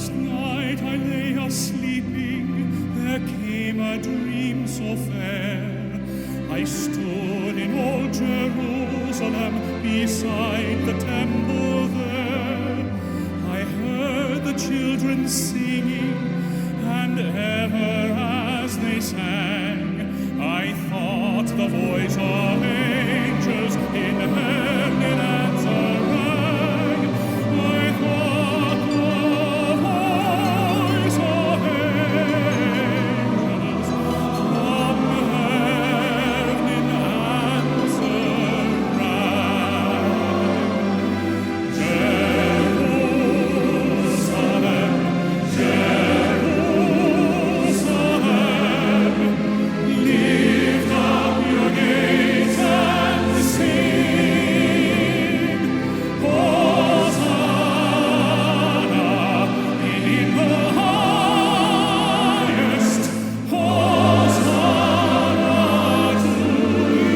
Last night I lay a-sleeping, there came a dream so fair. I stood in old Jerusalem, beside the temple there. I heard the children singing, and ever as they sang, I thought the voice of angels in heaven in answer rang. I thought the voice of angels from heaven in answer rang. Jerusalem, Jerusalem, lift up your gates and sing. Hosanna in the highest. Hosanna to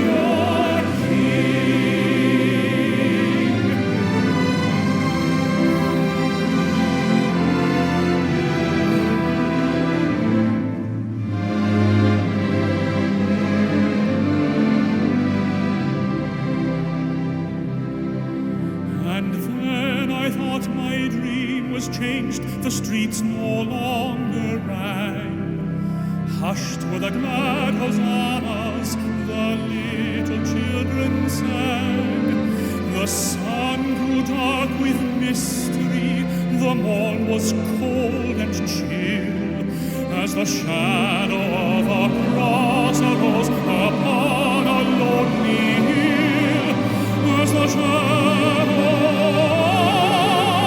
your King. And then I thought my dream was changed, the streets no longer rang. Hushed were the glad hosannas, the little children sang. The sun grew dark with mystery, the morn was cold and chill, as the shadow of a cross arose upon a lonely hill. As the shadow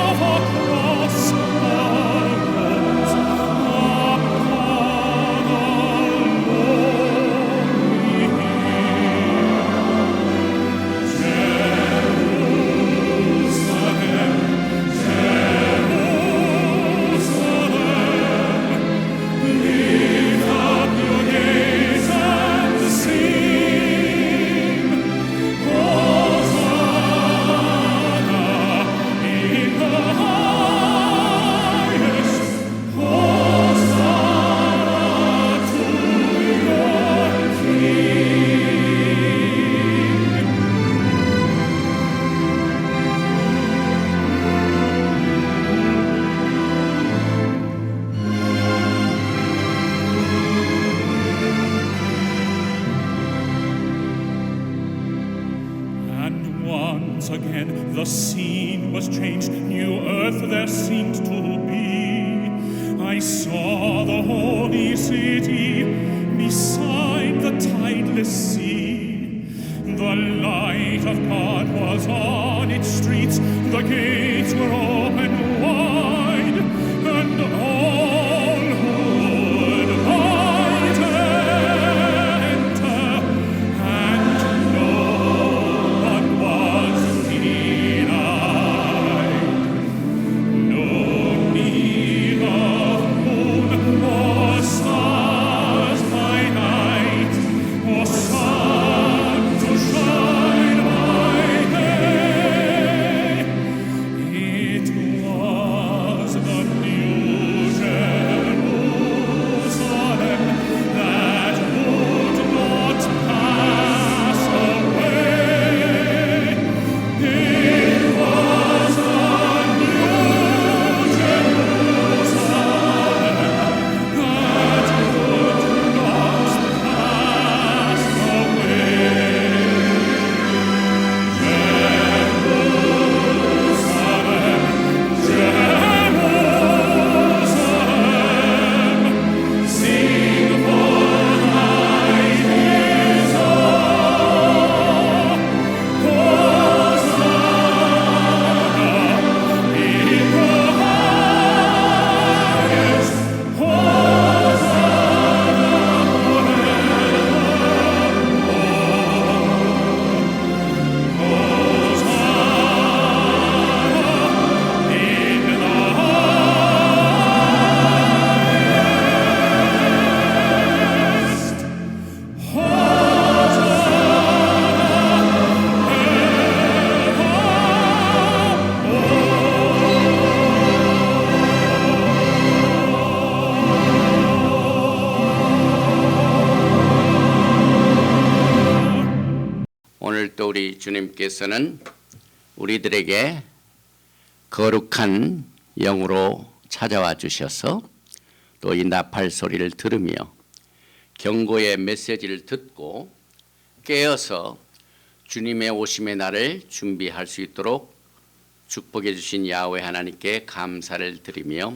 of a cross arose upon a lonely hill. Jerusalem, Jerusalem, lift up your gates and sing. Hosanna in the highest. Hosanna to your King. And once again the scene was changed, new earth there seemed to be. I saw the holy city beside the tideless sea. The light of God was on its streets, the gates were open wide, and all who would might enter, and no one was denied. No need of moon or stars by night, or sun to shine by day. 우리 주님께서는 우리들에게 거룩한 영으로 찾아와 주셔서 또 이 나팔 소리를 들으며 경고의 메시지를 듣고 깨어서 주님의 오심의 날을 준비할 수 있도록 축복해 주신 야훼 하나님께 감사를 드리며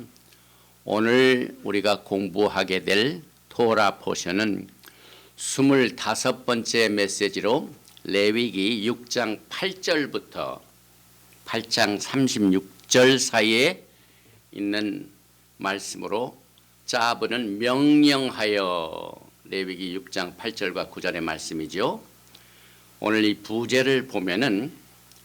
오늘 우리가 공부하게 될 토라 포션은 25번째 메시지로 레위기 6장 8절부터 8장 36절 사이에 있는 말씀으로 짜부는 명령하여 레위기 6장 8절과 9절의 말씀이죠. 오늘 이 부제를 보면은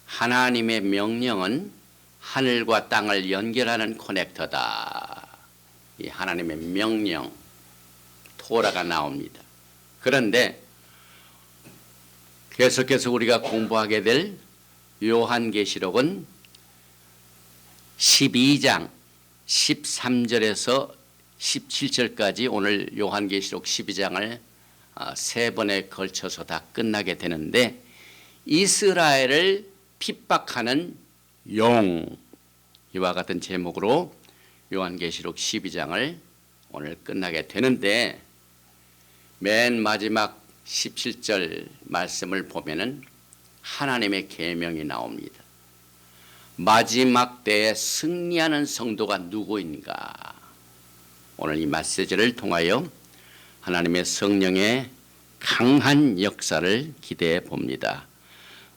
하나님의 명령은 하늘과 땅을 연결하는 커넥터다. 이 하나님의 명령 토라가 나옵니다. 그런데 계속해서 우리가 공부하게 될 요한계시록은 12장 13절에서 17절까지 오늘 요한계시록 12장을 세 번에 걸쳐서 다 끝나게 되는데 이스라엘을 핍박하는 용 이와 같은 제목으로 요한계시록 12장을 오늘 끝나게 되는데 맨 마지막 17절 말씀을 보면은 하나님의 계명이 나옵니다. 마지막 때에 승리하는 성도가 누구인가? 오늘 이 메시지를 통하여 하나님의 성령의 강한 역사를 기대해 봅니다.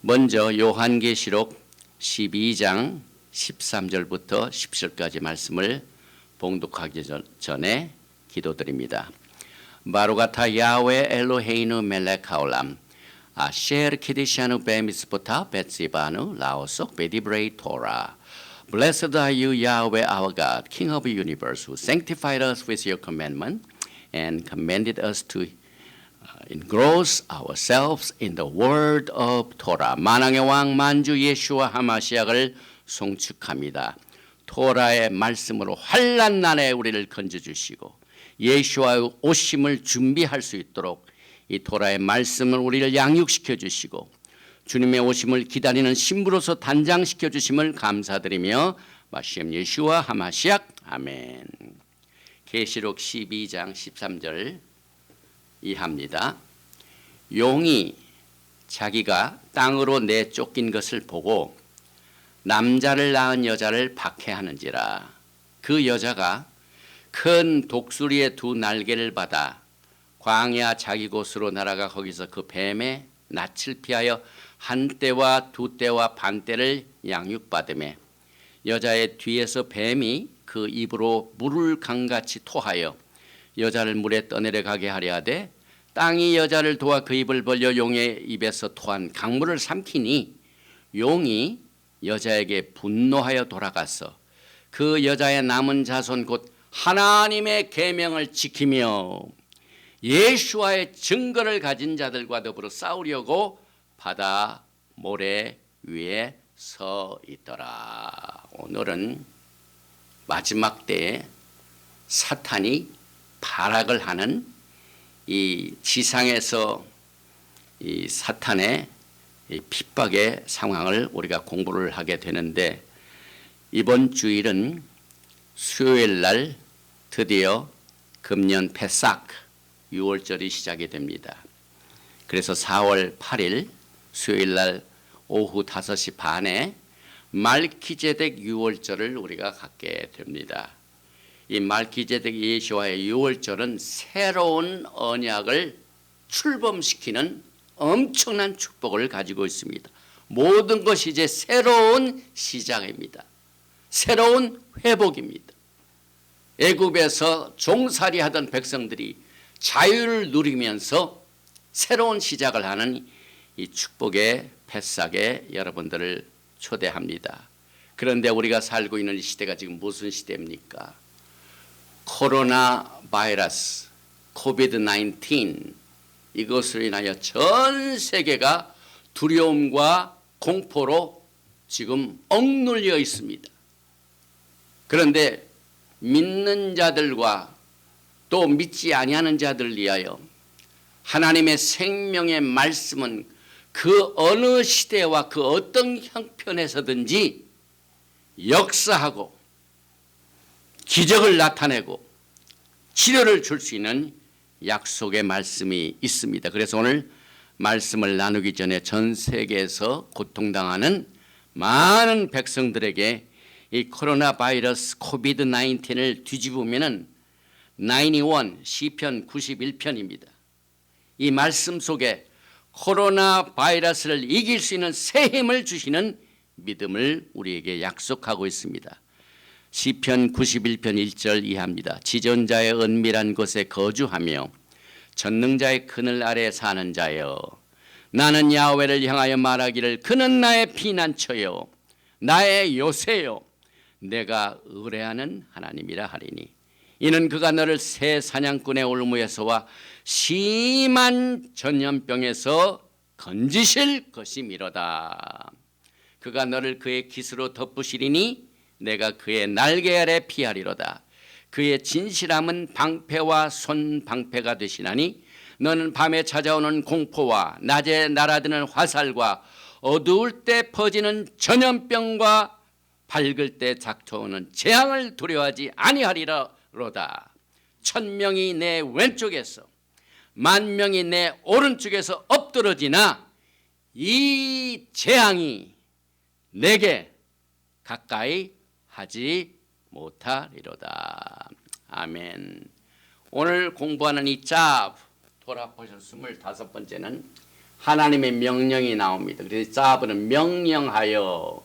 먼저 요한계시록 12장 13절부터 10절까지 말씀을 봉독하기 전에 기도드립니다. 바로가타 야훼 엘로헤이누 멜렉 하올람 아셰르 키디샤누 베미스포타 베츠바누 라오속 베디브레이 토라 Blessed are you, Yahweh our God, King of the universe, who sanctified us with your commandment and commanded us to engross ourselves in the word of Torah. 만왕의 왕 만주 예수와 하마시약을 송축합니다. 토라의 말씀으로 환난 날에 우리를 건져주시고 예수와의 오심을 준비할 수 있도록 이 토라의 말씀을 우리를 양육시켜 주시고 주님의 오심을 기다리는 신부로서 단장시켜 주심을 감사드리며 마시엠 예수와 하마시약 아멘. 계시록 12장 13절 이하입니다. 용이 자기가 땅으로 내쫓긴 것을 보고 남자를 낳은 여자를 박해하는지라. 그 여자가 큰 독수리의 두 날개를 받아 광야 자기 곳으로 날아가 거기서 그 뱀의 낯을 피하여 한 떼와 두 떼와 반 떼를 양육받으매 여자의 뒤에서 뱀이 그 입으로 물을 강같이 토하여 여자를 물에 떠내려 가게 하려 하되 땅이 여자를 도와 그 입을 벌려 용의 입에서 토한 강물을 삼키니 용이 여자에게 분노하여 돌아가서 그 여자의 남은 자손 곧 하나님의 계명을 지키며 예수와의 증거를 가진 자들과 더불어 싸우려고 바다 모래 위에 서 있더라. 오늘은 마지막 때에 사탄이 발악을 하는 이 지상에서 이 사탄의 이 핍박의 상황을 우리가 공부를 하게 되는데 이번 주일은 수요일 날 드디어 금년 페삭 6월절이 시작이 됩니다. 그래서 4월 8일 수요일 날 오후 5시 반에 말키제덱 6월절을 우리가 갖게 됩니다. 이 말키제덱 예수와의 6월절은 새로운 언약을 출범시키는 엄청난 축복을 가지고 있습니다. 모든 것이 이제 새로운 시작입니다. 새로운 회복입니다. 애굽에서 종살이하던 백성들이 자유를 누리면서 새로운 시작을 하는 이 축복의 패삭에 여러분들을 초대합니다. 그런데 우리가 살고 있는 이 시대가 지금 무슨 시대입니까? 코로나 바이러스, 코비드-19 이것으로 인하여 전 세계가 두려움과 공포로 지금 억눌려 있습니다. 그런데 믿는 자들과 또 믿지 아니하는 자들을 위하여 하나님의 생명의 말씀은 그 어느 시대와 그 어떤 형편에서든지 역사하고 기적을 나타내고 치료를 줄 수 있는 약속의 말씀이 있습니다. 그래서 오늘 말씀을 나누기 전에 전 세계에서 고통당하는 많은 백성들에게 이 코로나 바이러스 코비드 19을 뒤집으면은 91 시편 91편입니다. 이 말씀 속에 코로나 바이러스를 이길 수 있는 새 힘을 주시는 믿음을 우리에게 약속하고 있습니다. 시편 91편 1절 이하입니다. 지존자의 은밀한 곳에 거주하며 전능자의 그늘 아래 사는 자여, 나는 야훼를 향하여 말하기를 그는 나의 피난처요 나의 요새요 내가 의뢰하는 하나님이라 하리니 이는 그가 너를 새 사냥꾼의 올무에서와 심한 전염병에서 건지실 것이미로다. 그가 너를 그의 깃으로 덮으시리니 내가 그의 날개 아래 피하리로다. 그의 진실함은 방패와 손방패가 되시나니 너는 밤에 찾아오는 공포와 낮에 날아드는 화살과 어두울 때 퍼지는 전염병과 밝을 때 닥쳐오는 재앙을 두려워하지 아니하리로다. 1000명이 내 왼쪽에서 10,000명이 내 오른쪽에서 엎드러지나 이 재앙이 내게 가까이 하지 못하리로다. 아멘. 오늘 공부하는 이 짭 돌아보셔 25번째는 하나님의 명령이 나옵니다. 그래서 짭은 명령하여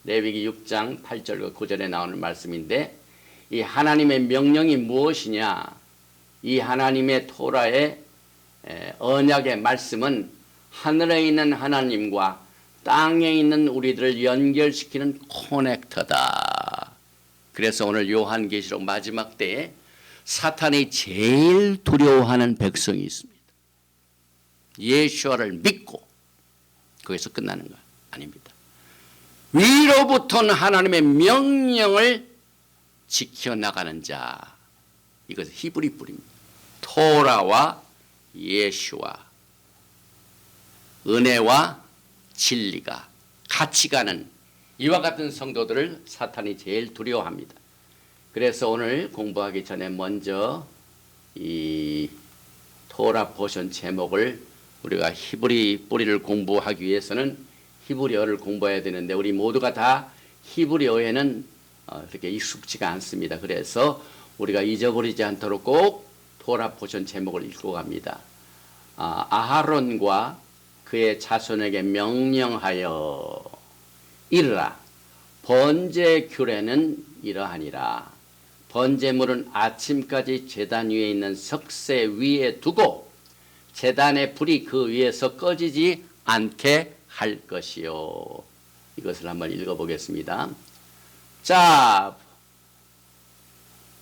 레위기 6장 8절과 9절에 나오는 말씀인데 이 하나님의 명령이 무엇이냐? 이 하나님의 토라의 언약의 말씀은 하늘에 있는 하나님과 땅에 있는 우리들을 연결시키는 커넥터다. 그래서 오늘 요한계시록 마지막 때에 사탄이 제일 두려워하는 백성이 있습니다. 예수와를 믿고 거기서 끝나는 거 아닙니다. 위로부터는 하나님의 명령을 지켜나가는 자, 이것은 히브리 뿌리입니다. 토라와 예수와 은혜와 진리가 같이 가는 이와 같은 성도들을 사탄이 제일 두려워합니다. 그래서 오늘 공부하기 전에 먼저 이 토라 포션 제목을 우리가 히브리 뿌리를 공부하기 위해서는 히브리어를 공부해야 되는데 우리 모두가 다 히브리어에는 그렇게 익숙지가 않습니다. 그래서 우리가 잊어버리지 않도록 꼭 토라 포션 제목을 읽고 갑니다. 아하론과 그의 자손에게 명령하여 이르라. 번제 규례는 이러하니라. 번제물은 아침까지 제단 위에 있는 석쇠 위에 두고 제단의 불이 그 위에서 꺼지지 않게 할 것이요. 이것을 한번 읽어보겠습니다. 자,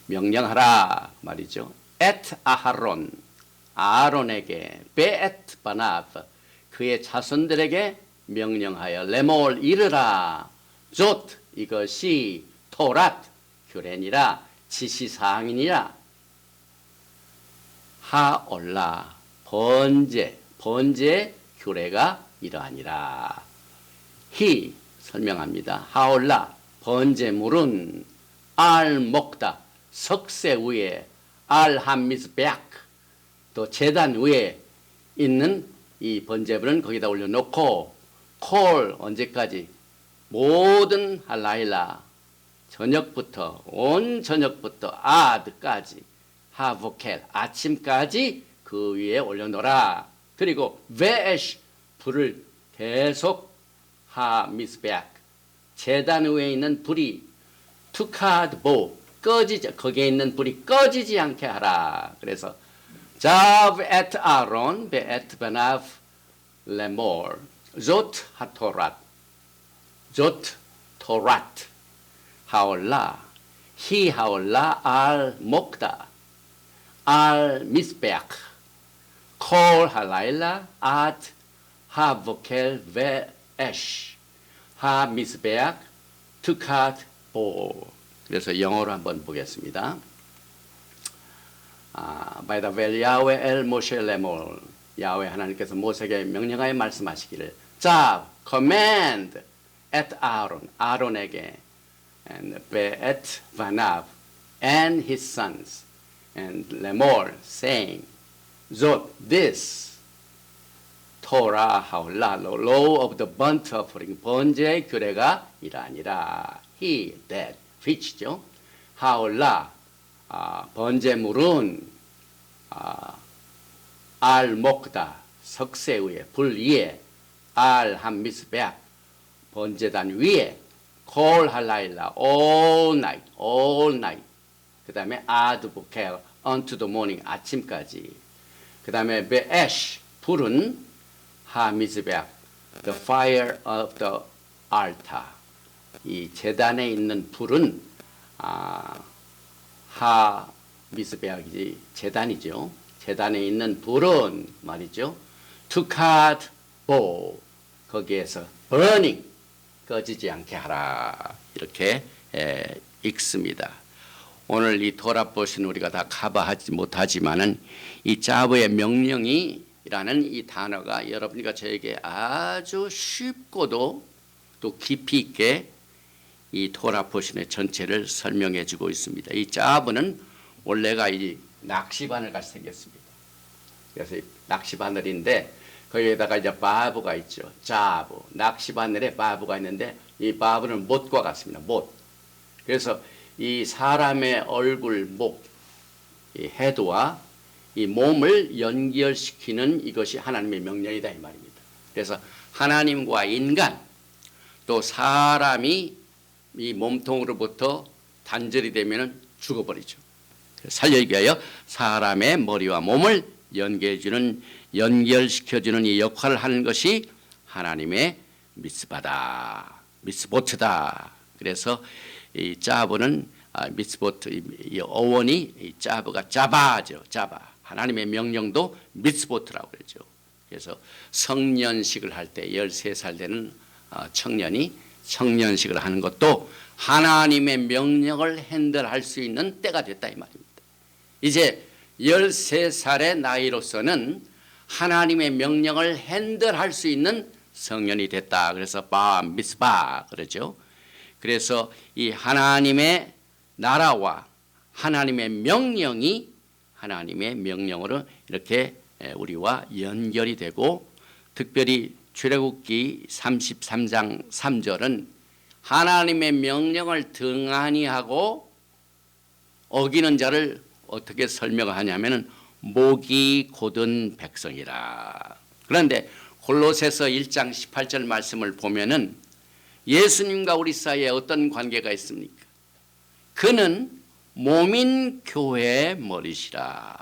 명령하라 말이죠. 엣 아하론, 아하론에게 베엣 바나브, 그의 자손들에게 명령하여 레몰 이르라. 조 이것이 토랏 규례니라, 지시사항이니라. 하올라 번제 규례가 이러하니라. 히 설명합니다. 하올라 번제물은 알 목다 석쇠 위에 알 함미스베악, 또 제단 위에 있는 이 번제물은 거기다 올려놓고 콜 언제까지? 모든 할라일라 저녁부터 온 저녁부터 아드까지 하보켈 아침까지 그 위에 올려놓으라. 그리고 베에시 불을 계속 하미스베악 제단 위에 있는 불이 투카드보 꺼지지, 거기에 있는 불이 꺼지지 않게 하라. 그래서 자브 에트 아론 베에트 베나브 레몰 조 하토랏 조 토랏 하올라 히 하올라 알 목다 알 미스베악 콜 할라일라 아트 하보켈 베에시 하 미스베악 투카드 보. 그래서 영어로 한번 보겠습니다. By the way, Yahweh el Moshe lemol. 야훼 하나님께서 모세에게 명령하여 말씀하시기를 자, command at Aaron, 아론에게 and at Vanav and his sons and Lemor saying, Zot this Torah haolah, the law of the burnt offering, 번제의 규례가 이러하니라. He, that, which죠. haolah, 번제물은 알 목다, 석쇠 위에, 불 위에, 알 한 미스베아, 번제단 위에, 콜 할라일라, all night. 그 다음에 아드부켈, unto the morning, 아침까지. 그 다음에 베에쉬, 불은 하 미스베아, the fire of the altar. 이 제단에 있는 불은 하 미스베아이지 제단이죠. 제단에 있는 불은 말이죠. 투캇 보 거기에서 burning 꺼지지 않게 하라 이렇게 읽습니다. 오늘 이 토라 보신 우리가 다 커버하지 못하지만은 이 자브의 명령이라는 이 단어가 여러분과 저에게 아주 쉽고도 또 깊이 있게 이 토라 보신의 전체를 설명해 주고 있습니다. 이 자브는 원래가 이 낚시바늘 같이 생겼습니다. 그래서 낚시바늘인데 거기에다가 이제 바브가 있죠. 자브. 낚시바늘에 바브가 있는데 이 바브는 못과 같습니다. 못. 그래서 이 사람의 얼굴, 목, 이 헤드와 이 몸을 연결시키는 이것이 하나님의 명령이다 이 말입니다. 그래서 하나님과 인간 또 사람이 이 몸통으로부터 단절이 되면 죽어버리죠. 살려기 위하여 사람의 머리와 몸을 연결시켜주는 이 역할을 하는 것이 하나님의 미스바다, 미스보트다. 그래서 이 자브는 미스보트, 이 어원이 이 자브가 자바죠, 자바. 하나님의 명령도 미스보트라고 그러죠. 그래서 성년식을 할 때 13살 되는 청년이 성년식을 하는 것도 하나님의 명령을 핸들할 수 있는 때가 됐다 이 말입니다. 이제 13살의 나이로서는 하나님의 명령을 핸들할 수 있는 성년이 됐다. 그래서 바 미스바 그러죠. 그래서 이 하나님의 나라와 하나님의 명령이 하나님의 명령으로 이렇게 우리와 연결이 되고 특별히 출애굽기 33장 3절은 하나님의 명령을 등한히 하고 어기는 자를 어떻게 설명하냐면은 목이 곧은 백성이라. 그런데 골로새서 1장 18절 말씀을 보면은 예수님과 우리 사이에 어떤 관계가 있습니까? 그는 몸인 교회의 머리시라.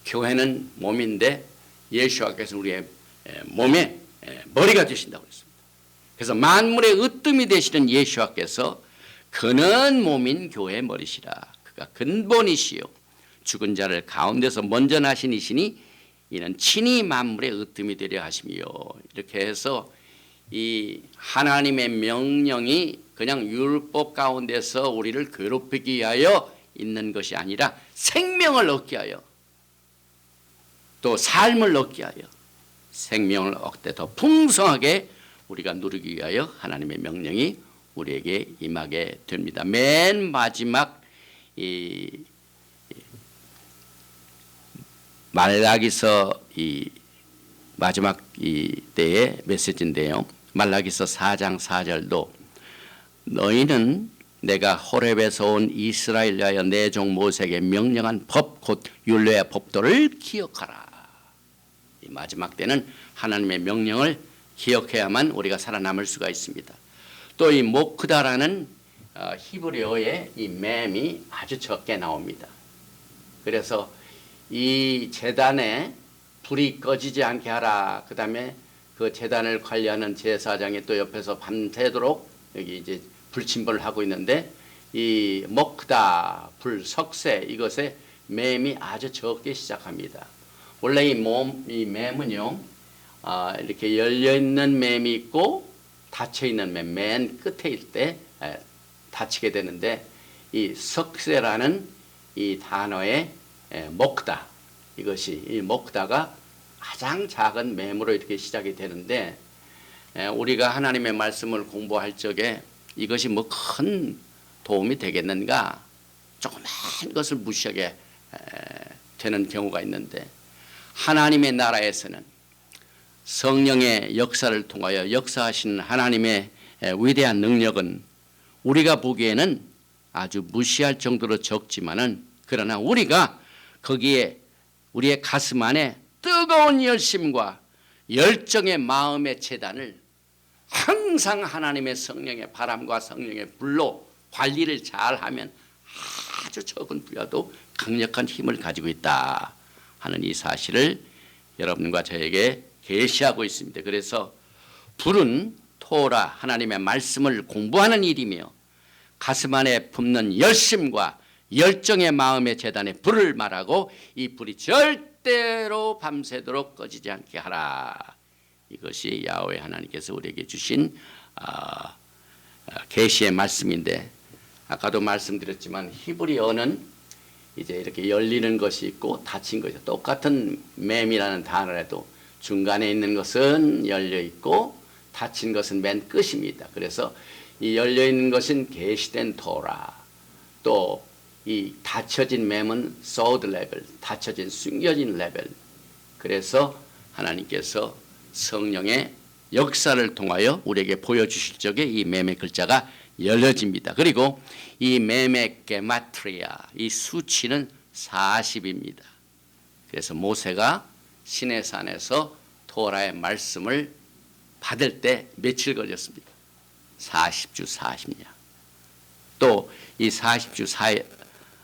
교회는 몸인데 예수께서 우리의 몸의 머리가 되신다고 했습니다. 그래서 만물의 으뜸이 되시는 예수께서 그는 몸인 교회의 머리시라. 그가 근본이시요 죽은 자를 가운데서 먼저 나신 이시니 이는 친히 만물의 으뜸이 되려 하심이요. 이렇게 해서 이 하나님의 명령이 그냥 율법 가운데서 우리를 괴롭히기 위하여 있는 것이 아니라 생명을 얻게 하여 또 삶을 얻게 하여 생명을 얻되 더 풍성하게 우리가 누리기 위하여 하나님의 명령이 우리에게 임하게 됩니다. 맨 마지막 이 말라기서 이 마지막 이 때의 메시지인데요. 말라기서 4장 4절도 너희는 내가 호렙에서 온 이스라엘 위하여 내 종 모세에게 명령한 법 곧 율례의 법도를 기억하라. 이 마지막 때는 하나님의 명령을 기억해야만 우리가 살아남을 수가 있습니다. 또 이 모크다라는 히브리어의 이 맴이 아주 적게 나옵니다. 그래서 이 제단에 불이 꺼지지 않게 하라. 그 다음에 그 제단을 관리하는 제사장이 또 옆에서 밤새도록 여기 이제 불침번을 하고 있는데 이 모크다, 불, 석쇠 이것에 맴이 아주 적게 시작합니다. 원래 이 맴은요, 이렇게 열려있는 맴이 있고 닫혀있는 맴, 맨 끝에일 때 닫히게 되는데 이 석쇠라는 이 단어의 목다, 이것이 이 목다가 가장 작은 맴으로 이렇게 시작이 되는데, 우리가 하나님의 말씀을 공부할 적에 이것이 뭐 큰 도움이 되겠는가, 조그만 것을 무시하게 되는 경우가 있는데, 하나님의 나라에서는 성령의 역사를 통하여 역사하시는 하나님의 위대한 능력은 우리가 보기에는 아주 무시할 정도로 적지만은, 그러나 우리가 거기에 우리의 가슴 안에 뜨거운 열심과 열정의 마음의 재단을 항상 하나님의 성령의 바람과 성령의 불로 관리를 잘하면 아주 적은 부여도 강력한 힘을 가지고 있다 하는 이 사실을 여러분과 저에게 계시하고 있습니다. 그래서 불은 토라 하나님의 말씀을 공부하는 일이며, 가슴 안에 품는 열심과 열정의 마음의 재단에 불을 말하고 이 불이 절대로 밤새도록 꺼지지 않게 하라. 이것이 야훼 하나님께서 우리에게 주신 계시의 말씀인데, 아까도 말씀드렸지만 히브리어는 이제 이렇게 열리는 것이 있고 닫힌 것이, 똑같은 맴이라는 단어라도 중간에 있는 것은 열려 있고 닫힌 것은 맨 끝입니다. 그래서 이 열려 있는 것은 계시된 토라, 또 이 닫혀진 맴은 소드 레벨, 닫혀진 숨겨진 레벨. 그래서 하나님께서 성령의 역사를 통하여 우리에게 보여주실 적에 이 맴의 글자가 열려집니다. 그리고 이 맴의 게마트리아, 이 수치는 40입니다. 그래서 모세가 시내산에서 토라의 말씀을 받을 때 며칠 걸렸습니까? 40주 40냐. 또 이 40주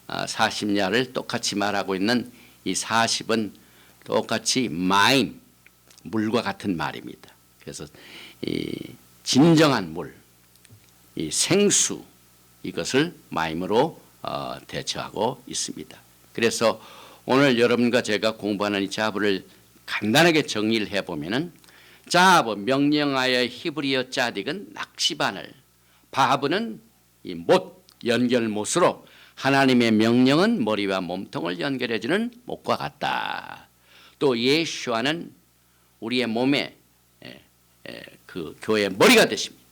40냐를 똑같이 말하고 있는 이 40은 똑같이 마임, 물과 같은 말입니다. 그래서 이 진정한 물, 이 생수, 이것을 마임으로 대처하고 있습니다. 그래서 오늘 여러분과 제가 공부하는 이 자부를 간단하게 정리를 해보면은, 자부 명령하여 히브리어 짜딕은 낚시바늘, 바브는 이 못, 연결못으로 하나님의 명령은 머리와 몸통을 연결해주는 못과 같다. 또 예수와는 우리의 몸에 그 교회의 머리가 되십니다.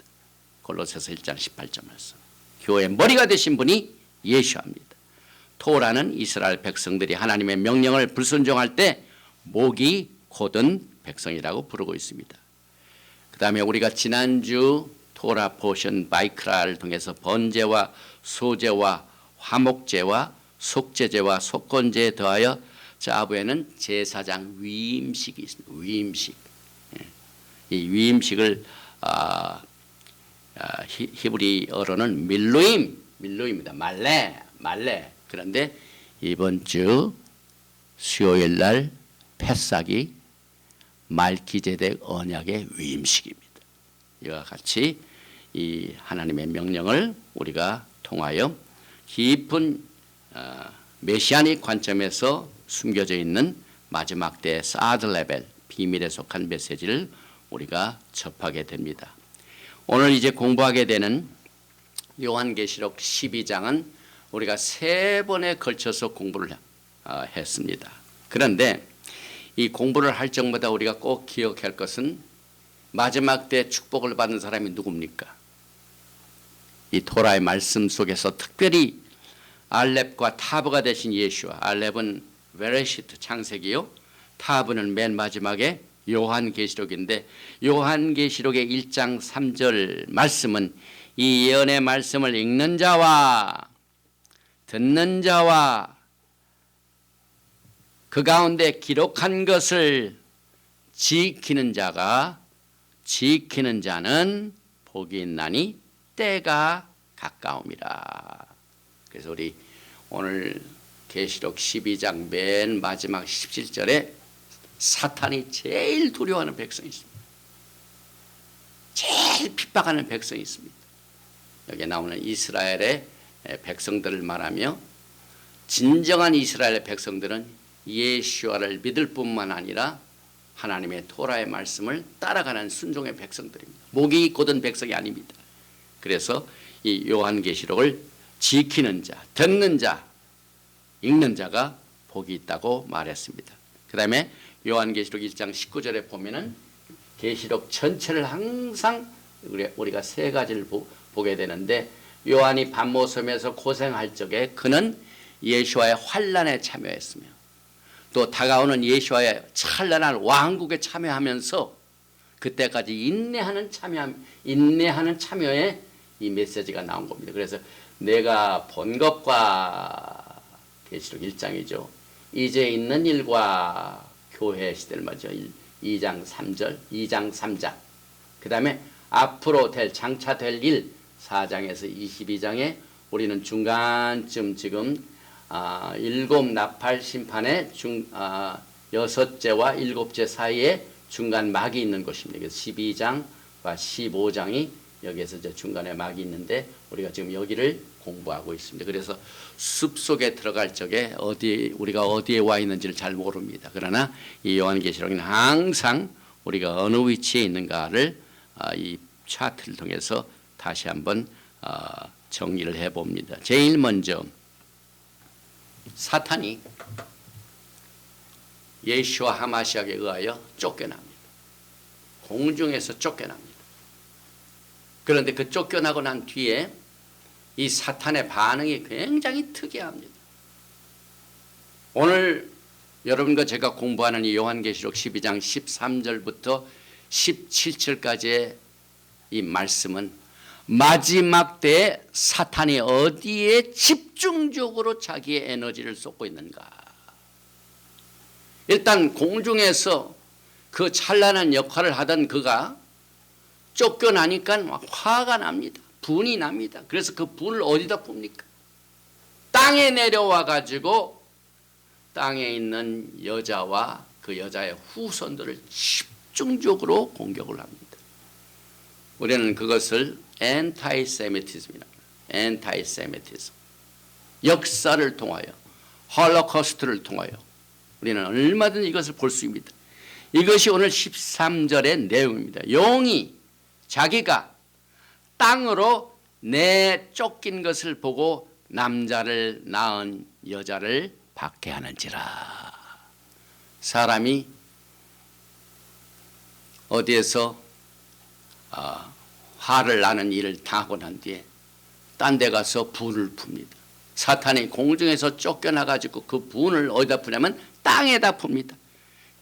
골로새서 1장 18절 말씀. 교회의 머리가 되신 분이 예수입니다. 토라는 이스라엘 백성들이 하나님의 명령을 불순종할 때 목이 곧은 백성이라고 부르고 있습니다. 그 다음에 우리가 지난주 토라 포션 바이크라를 통해서 번제와 소제와 화목제와 속제제와 속건제에 더하여 자부에는 제사장 위임식이 있습니다. 위임식. 이 위임식을 히브리어로는 밀루입니다. 말레. 그런데 이번 주 수요일 날 패삭이 말기제덱 언약의 위임식입니다. 이와 같이 이 하나님의 명령을 우리가 통하여 깊은 메시아닉 관점에서 숨겨져 있는 마지막 때 사드 레벨, 비밀에 속한 메시지를 우리가 접하게 됩니다. 오늘 이제 공부하게 되는 요한계시록 12장은 우리가 3번에 걸쳐서 공부를 했습니다. 그런데 이 공부를 할 적마다 우리가 꼭 기억할 것은, 마지막 때 축복을 받는 사람이 누굽니까? 이 토라의 말씀 속에서 특별히 알렙과 타브가 되신 예수와, 알렙은 베레시트 창세기요, 타브는 맨 마지막에 요한계시록인데, 요한계시록의 1장 3절 말씀은 이 예언의 말씀을 읽는 자와 듣는 자와 그 가운데 기록한 것을 지키는 자는 복이 있나니 때가 가까움이라. 그래서 우리 오늘 계시록 12장 맨 마지막 17절에 사탄이 제일 두려워하는 백성이 있습니다. 제일 핍박하는 백성이 있습니다. 여기에 나오는 이스라엘의 백성들을 말하며, 진정한 이스라엘의 백성들은 예수와를 믿을 뿐만 아니라 하나님의 토라의 말씀을 따라가는 순종의 백성들입니다. 목이 곧은 백성이 아닙니다. 그래서 이 요한계시록을 지키는 자, 듣는 자, 읽는 자가 복이 있다고 말했습니다. 그 다음에 요한계시록 1장 19절에 보면은 계시록 전체를 항상 우리가 세 가지를 보게 되는데, 요한이 반모섬에서 고생할 적에 그는 예수와의 환난에 참여했으며 또 다가오는 예수와의 찬란한 왕국에 참여하면서 그때까지 인내하는 참여에 이 메시지가 나온 겁니다. 그래서 내가 본 것과 계시록 1장이죠. 이제 있는 일과 교회 시대를 말이죠. 2장 3절, 2장 3장. 그 다음에 앞으로 장차될 일 4장에서 22장에 우리는 중간쯤 지금 7 나팔 심판의 6제와 7제 사이에 중간 막이 있는 것입니다. 그래서 12장과 15장이 여기에서 이제 중간에 막이 있는데 우리가 지금 여기를 공부하고 있습니다. 그래서 숲속에 들어갈 적에 우리가 어디에 와 있는지를 잘 모릅니다. 그러나 이 요한계시록은 항상 우리가 어느 위치에 있는가를 이 차트를 통해서 다시 한번 정리를 해봅니다. 제일 먼저 사탄이 예수와 하마시아에 의하여 쫓겨납니다. 공중에서 쫓겨납니다. 그런데 그 쫓겨나고 난 뒤에 이 사탄의 반응이 굉장히 특이합니다. 오늘 여러분과 제가 공부하는 이 요한계시록 12장 13절부터 17절까지의 이 말씀은 마지막 때에 사탄이 어디에 집중적으로 자기의 에너지를 쏟고 있는가. 일단 공중에서 그 찬란한 역할을 하던 그가 쫓겨나니까 화가 납니다. 분이 납니다. 그래서 그 분을 어디다 풉니까? 땅에 내려와 가지고 땅에 있는 여자와 그 여자의 후손들을 집중적으로 공격을 합니다. 우리는 그것을 엔타이세미티즘이라고 합니다. 엔타이세미티즘. 역사를 통하여, 홀로코스트를 통하여 우리는 얼마든지 이것을 볼 수 있습니다. 이것이 오늘 13절의 내용입니다. 용이 자기가 땅으로 내쫓긴 것을 보고 남자를 낳은 여자를 박해하는지라. 사람이 어디에서 화를 나는 일을 당하고 난 뒤에 딴 데 가서 분을 풉니다. 사탄이 공중에서 쫓겨나가지고 그 분을 어디다 푸냐면 땅에다 풉니다.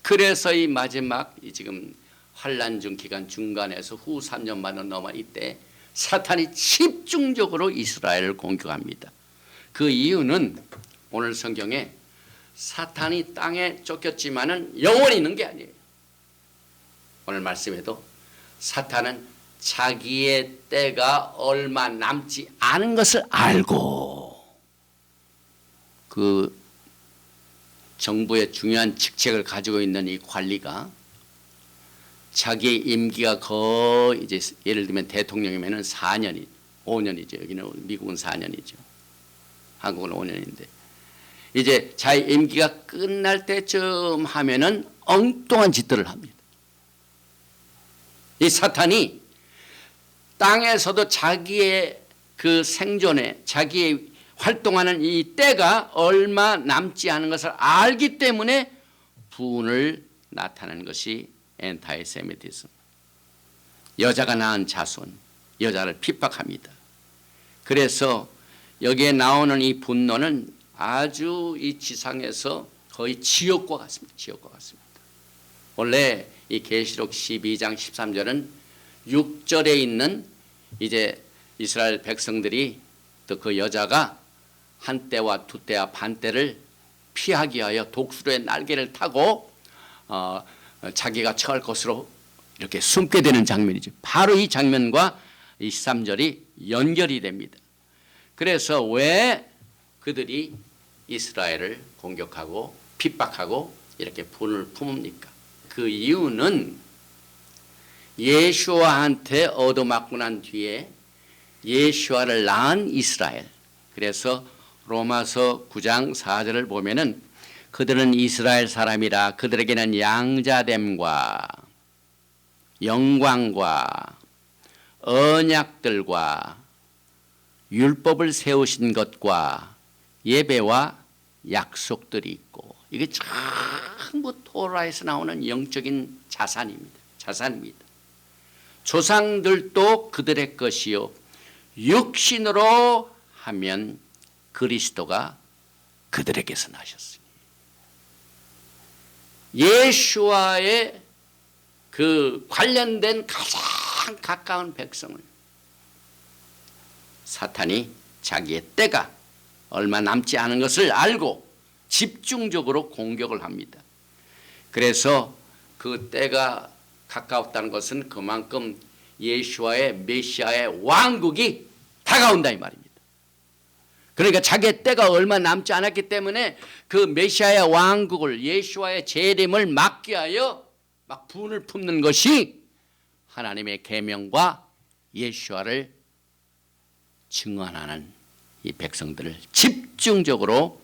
그래서 이 마지막 지금 환난중 기간 중간에서 후 3년 만에 넘어 이때 사탄이 집중적으로 이스라엘을 공격합니다. 그 이유는 오늘 성경에 사탄이 땅에 쫓겼지만은 영원히 있는 게 아니에요. 오늘 말씀에도 사탄은 자기의 때가 얼마 남지 않은 것을 알고 그 정부의 중요한 직책을 가지고 있는 이 관리가 자기의 임기가 거의 이제 예를 들면 대통령이면은 5년이죠. 여기는 미국은 4년이죠. 한국은 5년인데 이제 자기 임기가 끝날 때쯤 하면은 엉뚱한 짓들을 합니다. 이 사탄이 땅에서도 자기의 그 생존에 자기의 활동하는 이 때가 얼마 남지 않은 것을 알기 때문에 분을 나타내는 것이 엔타이세미티즘. 여자가 낳은 자손, 여자를 핍박합니다. 그래서 여기에 나오는 이 분노는 아주 이 지상에서 거의 지옥과 같습니다. 지옥과 같습니다. 원래 이 계시록 12장 13절은 6절에 있는 이제 이스라엘 백성들이 또 그 여자가 한 때와 두 때와 반 때를 피하기 위하여 독수리의 날개를 타고 자기가 처할 것으로 이렇게 숨게 되는 장면이죠. 바로 이 장면과 이 13절이 연결이 됩니다. 그래서 왜 그들이 이스라엘을 공격하고 핍박하고 이렇게 분을 품습니까? 그 이유는 예수아한테 얻어맞고 난 뒤에 예수아를 낳은 이스라엘. 그래서 로마서 9장 4절을 보면은 그들은 이스라엘 사람이라 그들에게는 양자됨과 영광과 언약들과 율법을 세우신 것과 예배와 약속들이 있고 이게 전부 토라에서 나오는 영적인 자산입니다. 조상들도 그들의 것이요 육신으로 하면 그리스도가 그들에게서 나셨으니 예수와의 그 관련된 가장 가까운 백성을 사탄이 자기의 때가 얼마 남지 않은 것을 알고 집중적으로 공격을 합니다. 그래서 그 때가 가까웠다는 것은 그만큼 예수와의 메시아의 왕국이 다가온다 이 말입니다. 그러니까 자기의 때가 얼마 남지 않았기 때문에 그 메시아의 왕국을 예수와의 재림을 막기 위하여 막 분을 품는 것이 하나님의 계명과 예수와를 증언하는 이 백성들을 집중적으로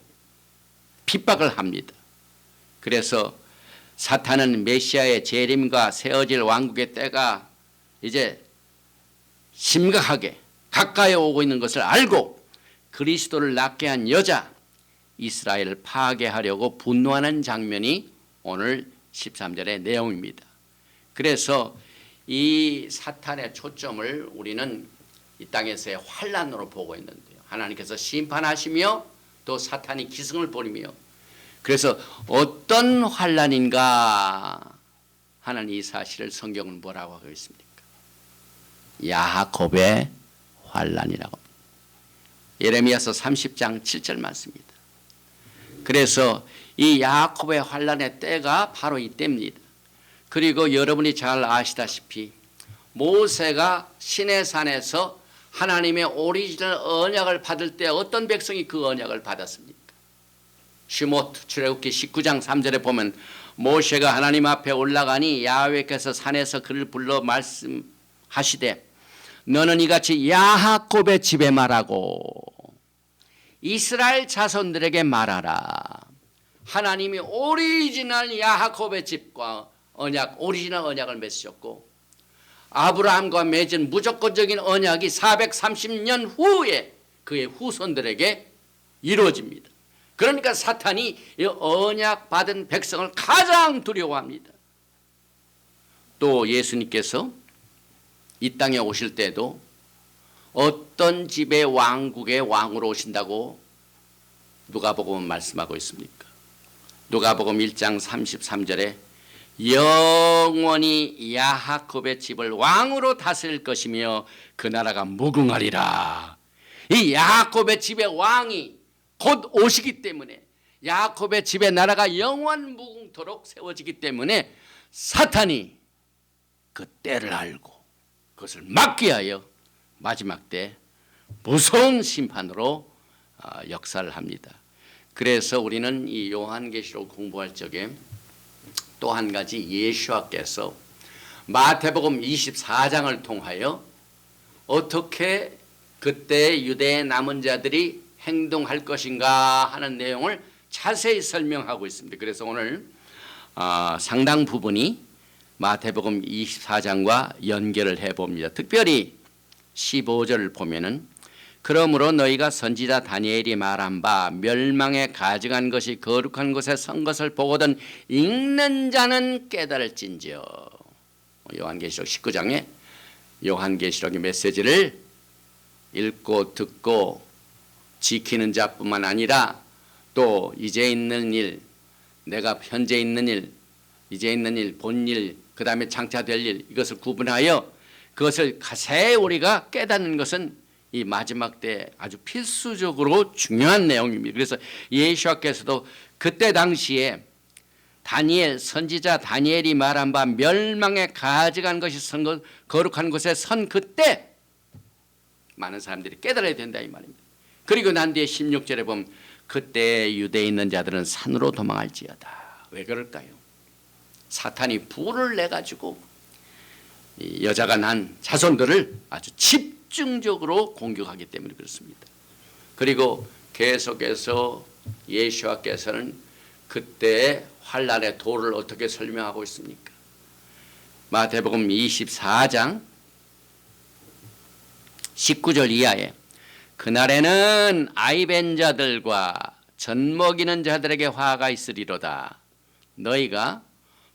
핍박을 합니다. 그래서 사탄은 메시아의 재림과 세워질 왕국의 때가 이제 심각하게 가까이 오고 있는 것을 알고 그리스도를 낳게 한 여자 이스라엘을 파괴하려고 분노하는 장면이 오늘 13절의 내용입니다. 그래서 이 사탄의 초점을 우리는 이 땅에서의 환난으로 보고 있는데요. 하나님께서 심판하시며 또 사탄이 기승을 부리며 그래서 어떤 환난인가 하는 이 사실을 성경은 뭐라고 하고 있습니까? 야곱의 환난이라고 합니다. 예레미야서 30장 7절 말씀입니다. 그래서 이 야곱의 환난의 때가 바로 이 때입니다. 그리고 여러분이 잘 아시다시피 모세가 시내산에서 하나님의 오리지널 언약을 받을 때 어떤 백성이 그 언약을 받았습니까? 시모트 출애굽기 19장 3절에 보면 모세가 하나님 앞에 올라가니 야훼께서 산에서 그를 불러 말씀하시되 너는 이같이 야곱의 집에 말하고 이스라엘 자손들에게 말하라. 하나님이 오리지널 야곱의 집과 언약, 오리지널 언약을 맺으셨고 아브라함과 맺은 무조건적인 언약이 430년 후에 그의 후손들에게 이루어집니다. 그러니까 사탄이 이 언약 받은 백성을 가장 두려워합니다. 또 예수님께서 이 땅에 오실 때도 어떤 집의 왕국의 왕으로 오신다고 누가복음은 말씀하고 있습니까? 누가복음 1장 33절에 영원히 야곱의 집을 왕으로 다스릴 것이며 그 나라가 무궁하리라. 이 야곱의 집의 왕이 곧 오시기 때문에 야곱의 집의 나라가 영원 무궁토록 세워지기 때문에 사탄이 그 때를 알고 그것을 막기 위하여 마지막 때 무서운 심판으로 역사를 합니다. 그래서 우리는 이 요한계시록 공부할 적에 또 한 가지 예수와께서 마태복음 24장을 통하여 어떻게 그때 유대의 남은 자들이 행동할 것인가 하는 내용을 자세히 설명하고 있습니다. 그래서 오늘 상당 부분이 마태복음 24장과 연결을 해봅니다. 특별히 15절을 보면은 그러므로 너희가 선지자 다니엘이 말한 바 멸망에 가증한 것이 거룩한 곳에 선 것을 보거든 읽는 자는 깨달을진지어. 요한계시록 19장에 요한계시록의 메시지를 읽고 듣고 지키는 자뿐만 아니라 또 이제 있는 일, 내가 현재 있는 일, 이제 있는 일, 본 일, 그 다음에 장차 될 일, 이것을 구분하여 그것을 자세히 우리가 깨닫는 것은 이 마지막 때 아주 필수적으로 중요한 내용입니다. 그래서 예수께서도 그때 당시에 다니엘 선지자 다니엘이 말한 바 멸망에 가증한 것이 선 것, 거룩한 곳에 선 그때 많은 사람들이 깨달아야 된다 이 말입니다. 그리고 난 뒤에 16절에 보면 그때 유대에 있는 자들은 산으로 도망할지어다. 왜 그럴까요? 사탄이 불을 내가지고 이 여자가 난 자손들을 아주 집중적으로 공격하기 때문에 그렇습니다. 그리고 계속해서 예수와께서는 그때의 환난의 도를 어떻게 설명하고 있습니까? 마태복음 24장 19절 이하에 그날에는 아이벤 자들과 젖먹이는 자들에게 화가 있으리로다. 너희가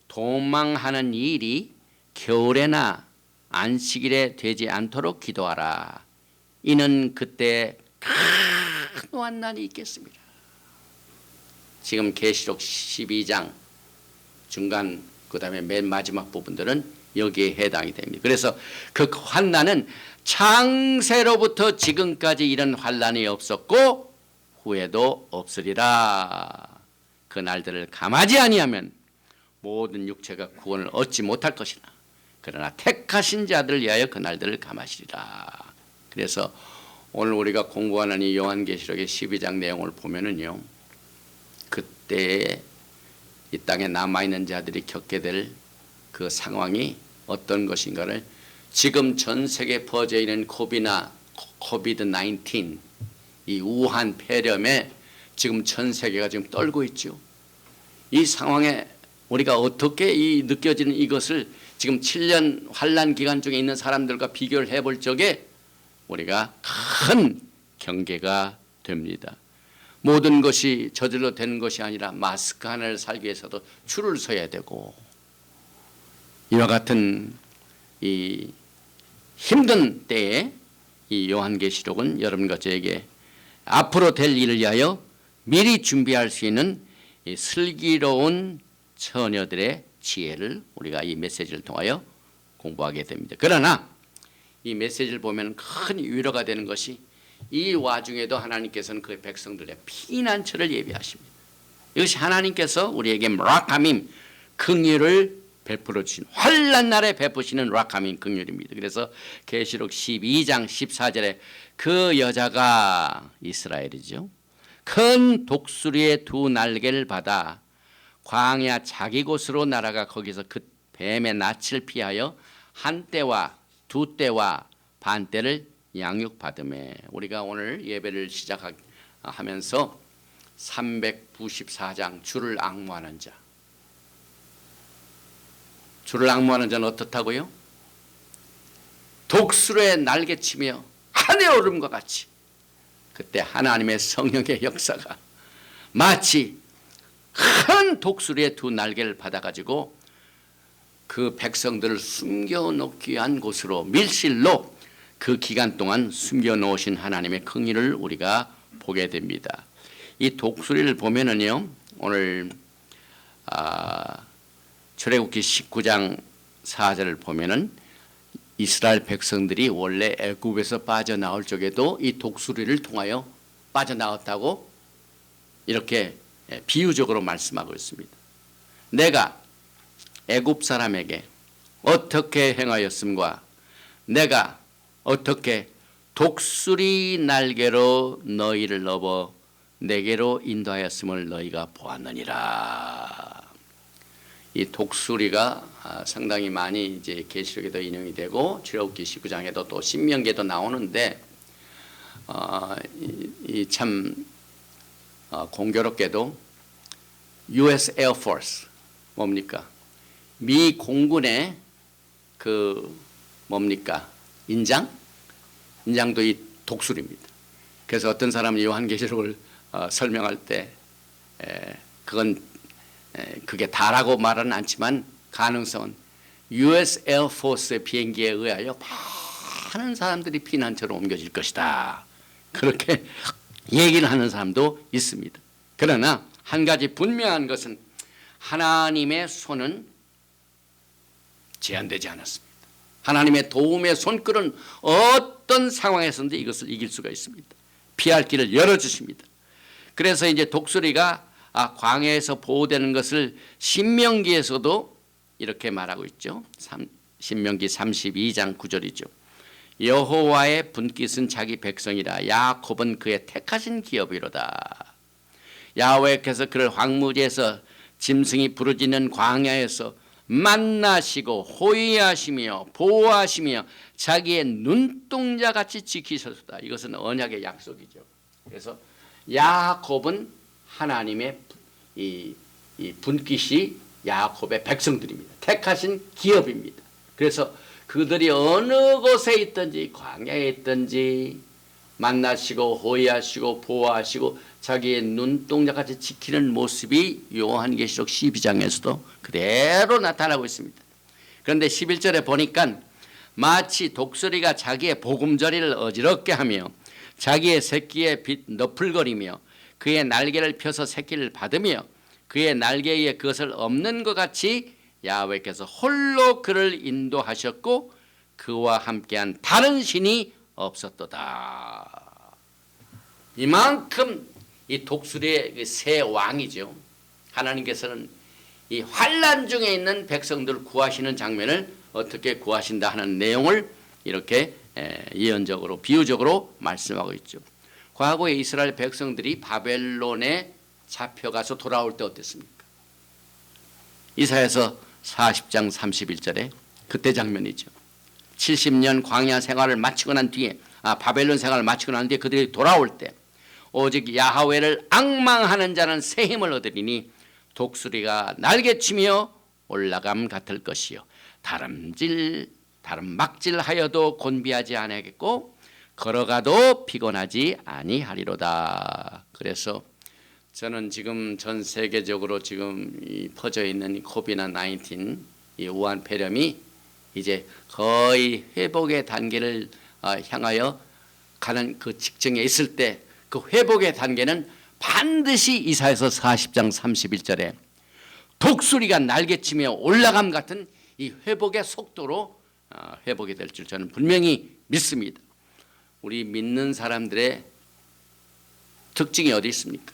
도망하는 일이 겨울에나 안식일에 되지 않도록 기도하라. 이는 그때 큰 환난이 있겠습니다. 지금 계시록 12장 중간 그다음에 맨 마지막 부분들은 여기에 해당이 됩니다. 그래서 그 환난은 창세로부터 지금까지 이런 환난이 없었고 후에도 없으리라. 그 날들을 감하지 아니하면 모든 육체가 구원을 얻지 못할 것이나 그러나 택하신 자들을 위하여 그 날들을 감하시리라. 그래서 오늘 우리가 공부하는 이 요한계시록의 12장 내용을 보면은요, 그때 이 땅에 남아있는 자들이 겪게 될 그 상황이 어떤 것인가를 지금 전 세계에 퍼져 있는 코비드-19 이 우한 폐렴에 지금 전 세계가 지금 떨고 있죠. 이 상황에 우리가 어떻게 이 느껴지는 이것을 지금 7년 환란 기간 중에 있는 사람들과 비교를 해볼 적에 우리가 큰 경계가 됩니다. 모든 것이 저절로 되는 것이 아니라 마스크 하나를 살기 위해서도 줄을 서야 되고, 이와 같은 이 힘든 때에 이 요한계시록은 여러분과 저에게 앞으로 될 일을 위하여 미리 준비할 수 있는 이 슬기로운 처녀들의 지혜를 우리가 이 메시지를 통하여 공부하게 됩니다. 그러나 이 메시지를 보면 큰 위로가 되는 것이 이 와중에도 하나님께서는 그 백성들의 피난처를 예비하십니다. 이것이 하나님께서 우리에게 라카밈 긍휼을 베풀어 주신 환난 날에 베푸시는 라카밈 긍휼입니다. 그래서 계시록 12장 14절에 그 여자가 이스라엘이죠. 큰 독수리의 두 날개를 받아 광야 자기 곳으로 날아가 거기서 그 뱀의 낯을 피하여 한 때와 두 때와 반 때를 양육받음에, 우리가 오늘 예배를 시작하면서 394장 주를 앙모하는 자, 주를 앙모하는 자는 어떻다고요? 독수리의 날개치며 하늘의 오름과 같이, 그때 하나님의 성령의 역사가 마치 큰 독수리의 두 날개를 받아가지고 그 백성들을 숨겨놓기 위한 곳으로 밀실로 그 기간 동안 숨겨놓으신 하나님의 긍휼을 우리가 보게 됩니다. 이 독수리를 보면은요, 오늘 출애굽기 19장 4절을 보면은 이스라엘 백성들이 원래 애굽에서 빠져나올 적에도 이 독수리를 통하여 빠져나왔다고 이렇게 비유적으로 말씀하고 있습니다. 내가 애굽 사람에게 어떻게 행하였음과 내가 어떻게 독수리 날개로 너희를 넘어 내게로 인도하였음을 너희가 보았느니라. 이 독수리가 상당히 많이 이제 계시록에도 인용이 되고 출애굽기 19장에도 또 신명기에도 나오는데 이 참 공교롭게도 US Air Force 뭡니까? 미 공군의 그 뭡니까? 인장도 이 독수리입니다. 그래서 어떤 사람은 요한계시록을 설명할 때 그게 다라고 말은 않지만 가능성은 US Air Force의 비행기에 의하여 많은 사람들이 피난처로 옮겨질 것이다. 그렇게 얘기를 하는 사람도 있습니다. 그러나 한 가지 분명한 것은 하나님의 손은 제한되지 않았습니다. 하나님의 도움의 손길은 어떤 상황에서든지 이것을 이길 수가 있습니다. 피할 길을 열어주십니다. 그래서 이제 독수리가 광야에서 보호되는 것을 신명기에서도 이렇게 말하고 있죠. 신명기 32장 9절이죠. 여호와의 분깃은 자기 백성이라 야곱은 그의 택하신 기업이로다. 야훼께서 그를 황무지에서 짐승이 부르짖는 광야에서 만나시고 호위하시며 보호하시며 자기의 눈동자같이 지키셨다. 이것은 언약의 약속이죠. 그래서 야곱은 하나님의 이 분깃이 야곱의 백성들입니다. 택하신 기업입니다. 그래서 그들이 어느 곳에 있든지 광야에 있든지 만나시고 호위하시고 보호하시고 자기의 눈동자같이 지키는 모습이 요한계시록 12장에서도 그대로 나타나고 있습니다. 그런데 11절에 보니까 마치 독수리가 자기의 보금자리를 어지럽게 하며 자기의 새끼의 빛 너풀거리며 그의 날개를 펴서 새끼를 받으며 그의 날개에 그것을 없는 것 같이 야훼께서 홀로 그를 인도하셨고 그와 함께한 다른 신이 없었도다. 이만큼 이 독수리의 새 왕이죠. 하나님께서는 이 환난 중에 있는 백성들을 구하시는 장면을 어떻게 구하신다 하는 내용을 이렇게 예언적으로 비유적으로 말씀하고 있죠. 과거에 이스라엘 백성들이 바벨론에 잡혀가서 돌아올 때 어땠습니까? 이사야서 40장 31절에 그때 장면이죠. 70년 광야 생활을 마치고 난 뒤에 바벨론 생활을 마치고 난 뒤에 그들이 돌아올 때 오직 야훼를 앙망하는 자는 새 힘을 얻으리니 독수리가 날개치며 올라감 같을 것이요 다름막질하여도 곤비하지 아니하겠고 걸어가도 피곤하지 아니하리로다. 그래서 저는 지금 전 세계적으로 지금 퍼져 있는 이 코비드-19 이 우한 폐렴이 이제 거의 회복의 단계를 향하여 가는 그 직전에 있을 때 그 회복의 단계는 반드시 이사야서 40장 31절에 독수리가 날개치며 올라감 같은 이 회복의 속도로 회복이 될 줄 저는 분명히 믿습니다. 우리 믿는 사람들의 특징이 어디 있습니까?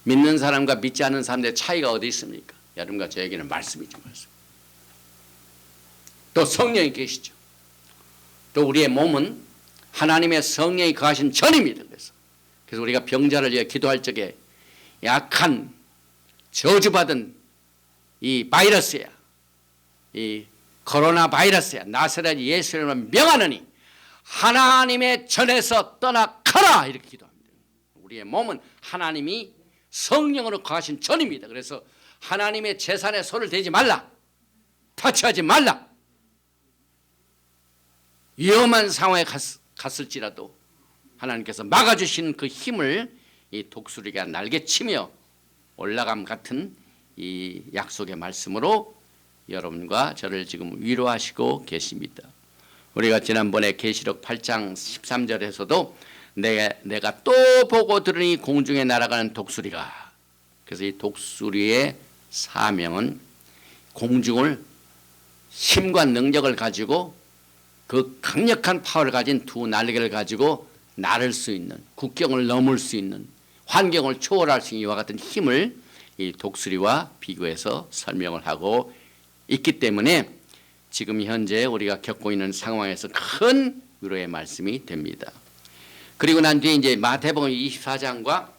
믿는 사람과 믿지 않는 사람들의 차이가 어디 있습니까? 여러분과 저에게는 말씀이죠. 말씀. 또 성령이 계시죠. 또 우리의 몸은 하나님의 성령이 거하신 전입니다. 그래서 우리가 병자를 위해 기도할 적에 약한 저주받은 이 바이러스야, 이 코로나 바이러스야, 나사렛 예수님을 명하느니 하나님의 전에서 떠나가라 이렇게 기도합니다. 우리의 몸은 하나님이 성령으로 거하신 전입니다. 그래서 하나님의 재산에 손을 대지 말라, 터치하지 말라. 위험한 상황에 갔을지라도 하나님께서 막아주신 그 힘을 이 독수리가 날개치며 올라감 같은 이 약속의 말씀으로 여러분과 저를 지금 위로하시고 계십니다. 우리가 지난번에 계시록 8장 13절에서도 내가 또 보고 들으니 공중에 날아가는 독수리가, 그래서 이 독수리의 사명은 공중을 힘과 능력을 가지고 그 강력한 파워를 가진 두 날개를 가지고 나를 수 있는, 국경을 넘을 수 있는, 환경을 초월할 수 있는 이와 같은 힘을 이 독수리와 비교해서 설명을 하고 있기 때문에 지금 현재 우리가 겪고 있는 상황에서 큰 위로의 말씀이 됩니다. 그리고 난 뒤에 이제 마태복음 24장과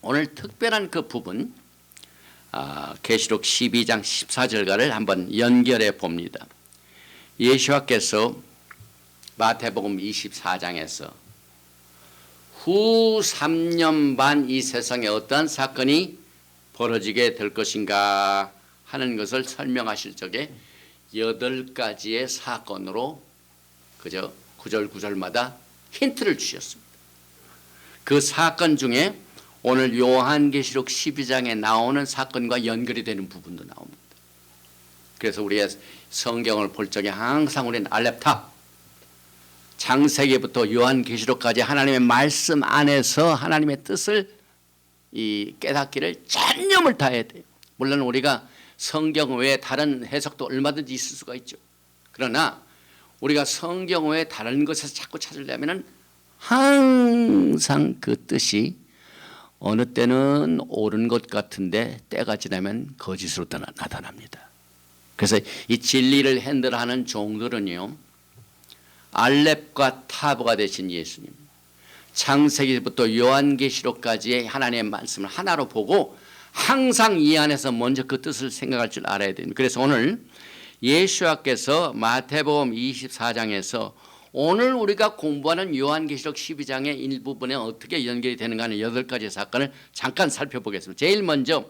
오늘 특별한 그 부분 계시록 12장 14절과를 한번 연결해 봅니다. 예수와께서 마태복음 24장에서 후 3년 반 이 세상에 어떠한 사건이 벌어지게 될 것인가 하는 것을 설명하실 적에 8가지의 사건으로 그저 구절마다 힌트를 주셨습니다. 그 사건 중에 오늘 요한계시록 12장에 나오는 사건과 연결이 되는 부분도 나옵니다. 그래서 우리의 성경을 볼 적에 항상 우리는 알렙탑, 창세기부터 요한계시록까지 하나님의 말씀 안에서 하나님의 뜻을 이 깨닫기를 전념을 다해야 돼요. 물론 우리가 성경 외에 다른 해석도 얼마든지 있을 수가 있죠. 그러나 우리가 성경 외에 다른 것에서 자꾸 찾으려면 항상 그 뜻이 어느 때는 옳은 것 같은데 때가 지나면 거짓으로 나타납니다. 그래서 이 진리를 핸들하는 종들은요, 알렙과 타보가 되신 예수님, 창세기부터 요한계시록까지의 하나님의 말씀을 하나로 보고 항상 이 안에서 먼저 그 뜻을 생각할 줄 알아야 됩니다. 그래서 오늘 예수와께서 마태복음 24장에서 오늘 우리가 공부하는 요한계시록 12장의 일부분에 어떻게 연결이 되는가 하는 8가지 사건을 잠깐 살펴보겠습니다. 제일 먼저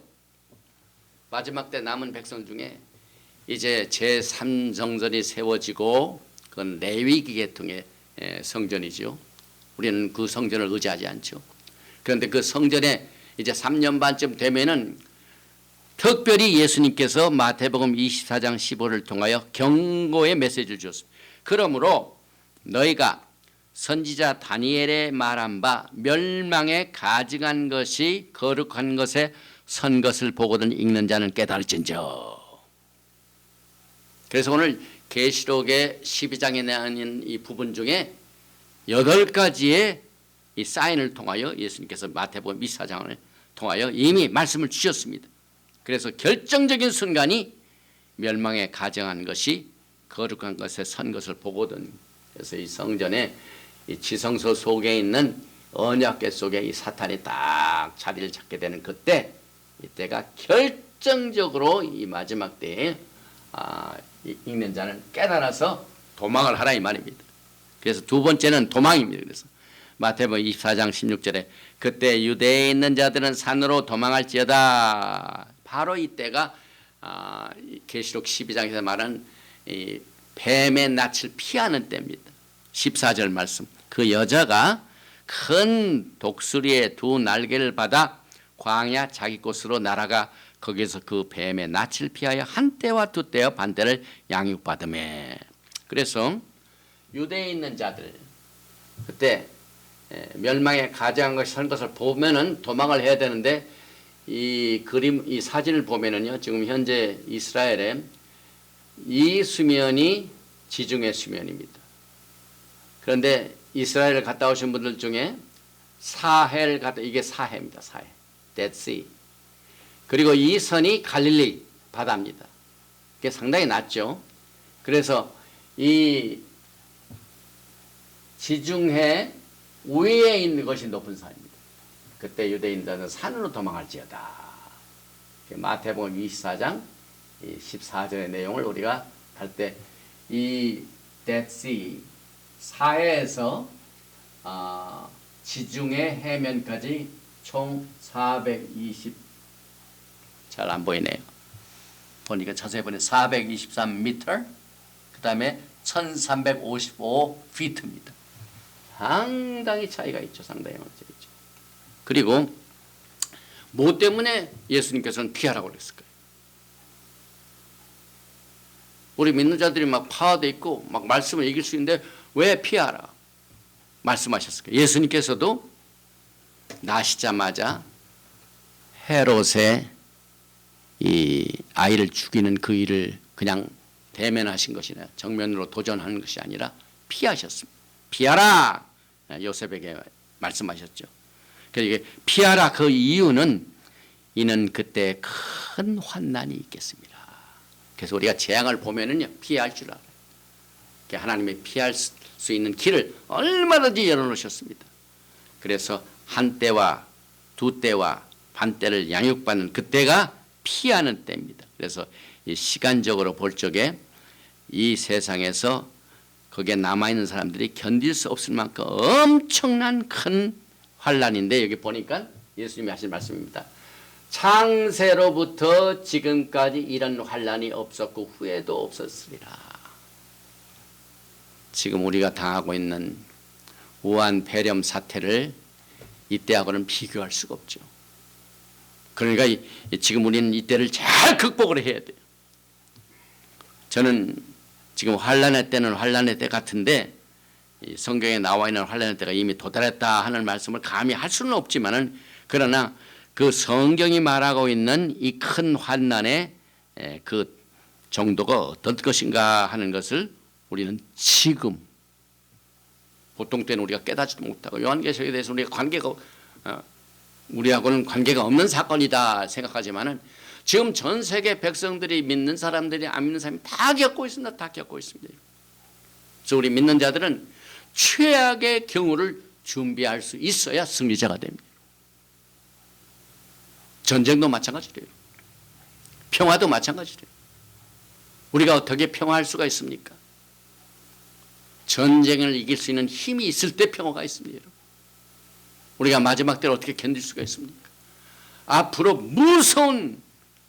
마지막 때 남은 백성 중에 이제 제3성전이 세워지고 그건 레위기 계통의 성전이죠. 우리는 그 성전을 의지하지 않죠. 그런데 그 성전에 이제 3년 반쯤 되면은 특별히 예수님께서 마태복음 24장 15를 통하여 경고의 메시지를 주었습니다. 그러므로 너희가 선지자 다니엘의 말한 바 멸망에 가증한 것이 거룩한 것에 선 것을 보거든 읽는 자는 깨달을진저. 그래서 오늘 계시록의 12장에 나온 이 부분 중에 8가지의 이 사인을 통하여 예수님께서 마태복음 24장을 통하여 이미 말씀을 주셨습니다. 그래서 결정적인 순간이 멸망에 가증한 것이 거룩한 것에 선 것을 보거든. 그래서 이 성전에 이 지성소 속에 있는 언약궤 속에 이 사탄이 딱 자리를 잡게 되는 그때, 이때가 결정적으로 이 마지막 때에 읽는 자는 깨달아서 도망을 하라 이 말입니다. 그래서 두 번째는 도망입니다. 그래서 마태복음 24장 16절에 그때 유대에 있는 자들은 산으로 도망할지어다. 바로 이때가 계시록 12장에서 말하는 이 뱀의 낯을 피하는 때입니다. 14절 말씀. 그 여자가 큰 독수리의 두 날개를 받아 광야 자기 곳으로 날아가 거기서 그 뱀의 낯을 피하여 한 때와 두 때와 반때를 양육받으매. 그래서 유대에 있는 자들 그때 멸망에 가증한 것이 선 것을 보면은 도망을 해야 되는데, 이 그림, 이 사진을 보면은요, 지금 현재 이스라엘에 이 수면이 지중해 수면입니다. 그런데 이스라엘을 갔다 오신 분들 중에 사해를 갔다, 이게 사해입니다. 사해, Dead Sea. 그리고 이 선이 갈릴리 바다입니다. 이게 상당히 낮죠. 그래서 이 지중해 위에 있는 것이 높은 산입니다. 그때 유대인들은 산으로 도망할지어다. 마태복음 24장 14절의 내용을 우리가 할 때 이 Dead Sea 사해에서 지중해 해면까지 총 420, 잘 안 보이네요. 보니까 자세히 보니 423m, 그 다음에 1355feet입니다. 상당히 차이가 있죠. 상당히 차이가 있죠. 그리고 뭐 때문에 예수님께서는 피하라고 그랬을까요? 우리 믿는 자들이 막 파워돼 있고 막 말씀을 이길 수 있는데 왜 피하라 말씀하셨을까요? 예수님께서도 나시자마자 헤롯의 이 아이를 죽이는 그 일을 그냥 대면하신 것이 아니라 정면으로 도전하는 것이 아니라 피하셨습니다. 피하라! 요셉에게 말씀하셨죠. 그래서 이게 피하라 그 이유는 이는 그때 큰 환난이 있겠습니다. 그래서 우리가 재앙을 보면은요 피할 줄 알아요. 하나님이 피할 수 있는 길을 얼마든지 열어놓으셨습니다. 그래서 한 때와 두 때와 반 때를 양육받는 그때가 피하는 때입니다. 그래서 이 시간적으로 볼 적에 이 세상에서 거기에 남아있는 사람들이 견딜 수 없을 만큼 엄청난 큰 환난인데, 여기 보니까 예수님이 하신 말씀입니다. 창세로부터 지금까지 이런 환난이 없었고 후에도 없었으리라. 지금 우리가 당하고 있는 우한 폐렴 사태를 이때하고는 비교할 수가 없죠. 그러니까 지금 우리는 이때를 잘 극복을 해야 돼요. 저는 지금 환난의 때는 환난의 때 같은데 성경에 나와 있는 환난의 때가 이미 도달했다 하는 말씀을 감히 할 수는 없지만은, 그러나 그 성경이 말하고 있는 이 큰 환난의 그 정도가 어떤 것인가 하는 것을 우리는 지금, 보통 때는 우리가 깨닫지도 못하고 요한계시록에 대해서 우리하고는 관계가 없는 사건이다 생각하지만은 지금 전 세계 백성들이 믿는 사람들이 안 믿는 사람이 다 겪고 있습니다. 다 겪고 있습니다. 그래서 우리 믿는 자들은 최악의 경우를 준비할 수 있어야 승리자가 됩니다. 전쟁도 마찬가지래요. 평화도 마찬가지래요. 우리가 어떻게 평화할 수가 있습니까? 전쟁을 이길 수 있는 힘이 있을 때 평화가 있습니다. 여러분. 우리가 마지막 때를 어떻게 견딜 수가 있습니까? 앞으로 무서운,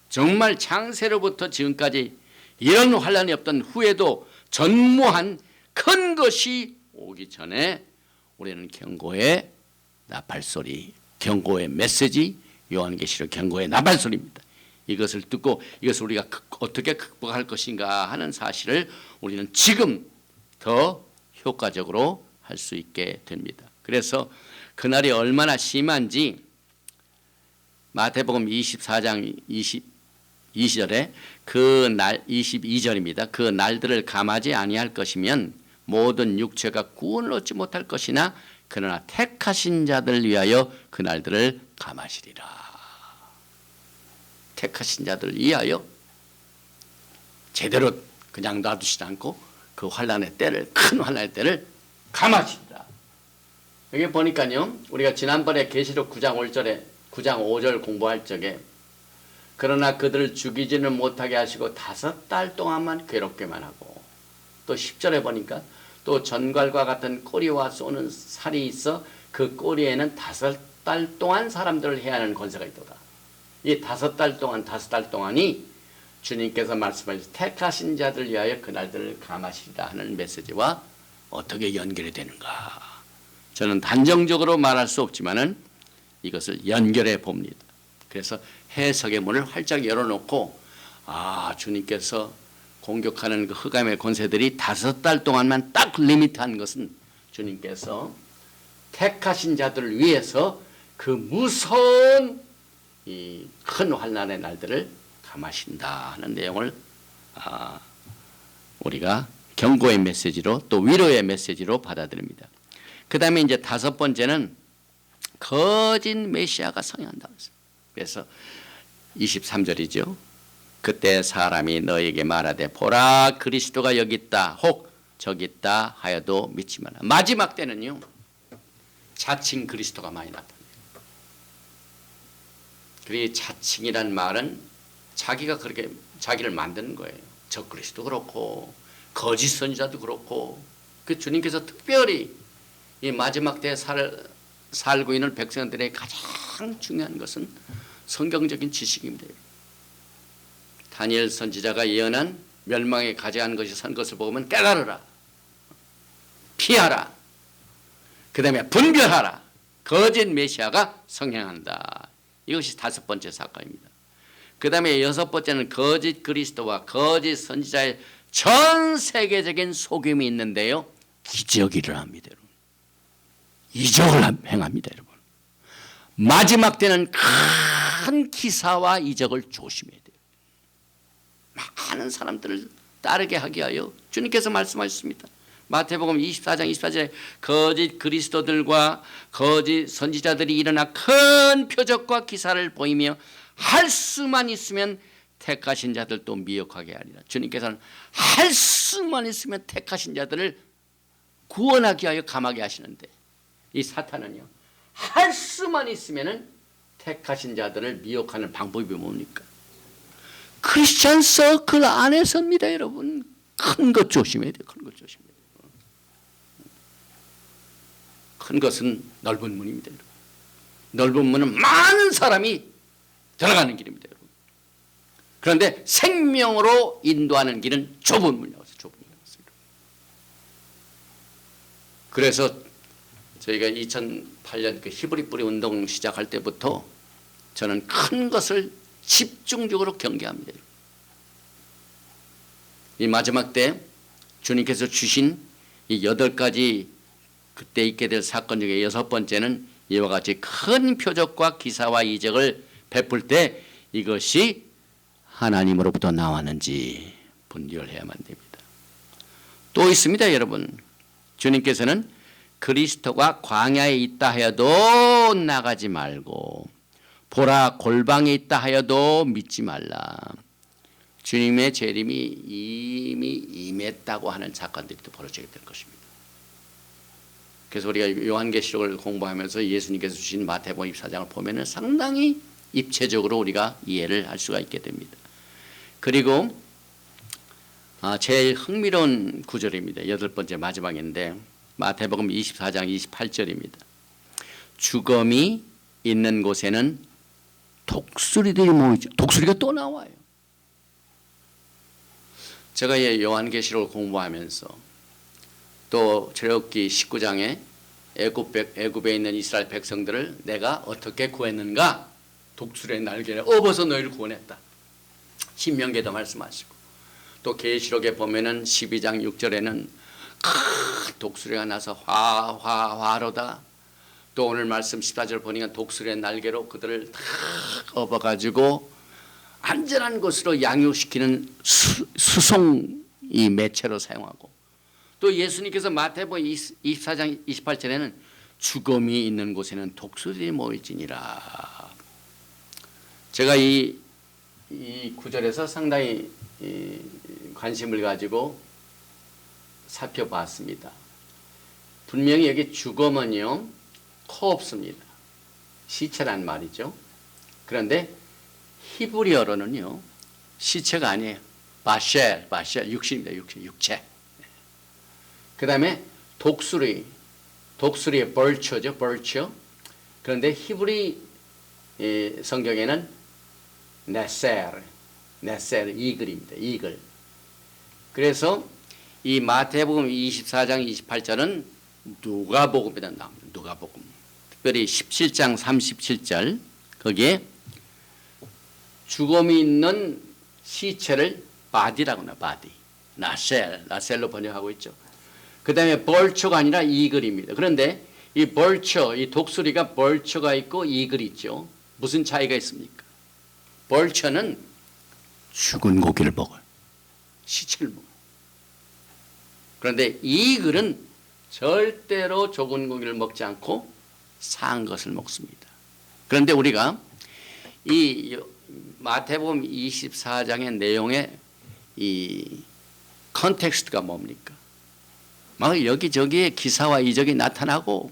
정말 창세로부터 지금까지 이런 환난이 없던 후에도 전무한 큰 것이 오기 전에 우리는 경고의 나팔소리, 경고의 메시지, 요한계시록 경고의 나팔소리입니다. 이것을 듣고 이것을 우리가 어떻게 극복할 것인가 하는 사실을 우리는 지금 더 효과적으로 할 수 있게 됩니다. 그래서 그날이 얼마나 심한지 마태복음 24장 22절에 그 날 22절입니다. 그 날들을 감하지 아니할 것이면 모든 육체가 구원을 얻지 못할 것이나 그러나 택하신 자들 위하여 그 날들을 감하시리라. 택하신 자들 위하여 제대로 그냥 놔두시지 않고 그 환난의 때를, 큰 환난의 때를 감하시리라. 여기 보니까요, 우리가 지난번에 계시록 9장 5절 공부할 적에 그러나 그들을 죽이지는 못하게 하시고 5달 동안만 괴롭게만 하고, 또 10절에 보니까 또 전갈과 같은 꼬리와 쏘는 살이 있어 그 꼬리에는 5달 동안 사람들을 해야 하는 권세가 있도다. 이 5달 동안이 주님께서 말씀하신 택하신 자들 위하여 그날들을 감하시리라 하는 메시지와 어떻게 연결이 되는가? 저는 단정적으로 말할 수 없지만은 이것을 연결해 봅니다. 그래서 해석의 문을 활짝 열어놓고, 주님께서 공격하는 그 흑암의 권세들이 5달 동안만 딱 리미트한 것은 주님께서 택하신 자들을 위해서 그 무서운 이 큰 환난의 날들을 감하신다 하는 내용을 우리가 경고의 메시지로 또 위로의 메시지로 받아들입니다. 그 다음에 이제 5번째는 거짓 메시아가 성행한다. 그래서 23절이죠. 그때 사람이 너에게 말하되 보라 그리스도가 여기 있다 혹 저기 있다 하여도 믿지 마라. 마지막 때는요, 자칭 그리스도가 많이 나타나요. 그리고 자칭이란 말은 자기가 그렇게 자기를 만드는 거예요. 저 그리스도 그렇고 거짓 선지자도 그렇고. 그 주님께서 특별히 이 마지막 때에 살고 있는 백성들의 가장 중요한 것은 성경적인 지식입니다. 다니엘 선지자가 예언한 멸망에 가져간 것이 선 것을 보면 깨달으라, 피하라, 그 다음에 분별하라. 거짓 메시아가 성행한다. 이것이 5번째 사건입니다. 그 다음에 6번째는 거짓 그리스도와 거짓 선지자의 전 세계적인 속임이 있는데요, 기적이 일어납니다. 여러분. 이적을 행합니다. 여러분. 마지막 때는 큰 기사와 이적을 조심해야 돼요. 많은 사람들을 따르게 하기 위하여 주님께서 말씀하셨습니다. 마태복음 24장 24절에 거짓 그리스도들과 거짓 선지자들이 일어나 큰 표적과 기사를 보이며 할 수만 있으면 택하신 자들도 미혹하게 하리라. 주님께서는 할 수만 있으면 택하신 자들을 구원하기 위하여 감하게 하시는데, 이 사탄은요, 할 수만 있으면 택하신 자들을 미혹하는 방법이 뭡니까? 크리스찬 서클 안에서입니다. 여러분, 큰 것 조심해야 돼요. 큰 것 조심해야 돼요. 큰 것은 넓은 문입니다. 여러분. 넓은 문은 많은 사람이 들어가는 길입니다. 여러분. 그런데 생명으로 인도하는 길은 좁은 문이라고 해서 좁은 문이었어요. 그래서 저희가 2008년 그 히브리 뿌리 운동 시작할 때부터 저는 큰 것을 집중적으로 경계합니다. 이 마지막 때 주님께서 주신 이 8가지 그때 있게 될 사건 중에 6번째는 이와 같이 큰 표적과 기사와 이적을 베풀 때 이것이 하나님으로부터 나왔는지 분별해야만 됩니다. 또 있습니다. 여러분, 주님께서는 그리스도가 광야에 있다 하여도 나가지 말고 보라 골방에 있다 하여도 믿지 말라. 주님의 재림이 이미 임했다고 하는 사건들이 또 벌어지게 될 것입니다. 그래서 우리가 요한계시록을 공부하면서 예수님께서 주신 마태복음 24장을 보면은 상당히 입체적으로 우리가 이해를 할 수가 있게 됩니다. 그리고 제일 흥미로운 구절입니다. 8번째 마지막인데 마태복음 24장 28절입니다. 죽음이 있는 곳에는 독수리들이 모이죠. 독수리가 또 나와요. 제가 요한계시록을 공부하면서 또 출애굽기 19장에 애굽에 있는 이스라엘 백성들을 내가 어떻게 구했는가? 독수리의 날개를 업어서 너희를 구원했다. 신명기에도 말씀하시고 또 계시록에 보면은 12장 6절에는 독수리가 나서 화로다. 또 오늘 말씀 14절 보니까 독수리의 날개로 그들을 탁 업어가지고 안전한 곳으로 양육시키는 수송 이 매체로 사용하고 또 예수님께서 마태복음 24장 28절에는 죽음이 있는 곳에는 독수리들이 모일지니라. 제가 이 구절에서 상당히 관심을 가지고 살펴봤습니다. 분명히 여기 죽음은요 없습니다. 시체란 말이죠. 그런데 히브리어로는요 시체가 아니에요. 바쉘 육신입니다. 육체. 그 다음에 독수리의 벌처죠. 벌처. 그런데 히브리 성경에는 네셀 이글입니다. 이글. 그래서 이 마태복음 24장 28절은 누가복음에다 나옵니다. 누가복음. 특별히 17장 37절 거기에 죽음이 있는 시체를 바디라고 해요. 바디. 나셀로 번역하고 있죠. 그 다음에 벌처가 아니라 이글입니다. 그런데 이 벌처, 이 독수리가 벌처가 있고 이글이 있죠. 무슨 차이가 있습니까? 벌처는 죽은 고기를 먹어요. 시체를 먹어요. 그런데 이글은 절대로 죽은 고기를 먹지 않고 산 것을 먹습니다. 그런데 우리가 이 마태복음 24장의 내용의 이 컨텍스트가 뭡니까? 막 여기저기에 기사와 이적이 나타나고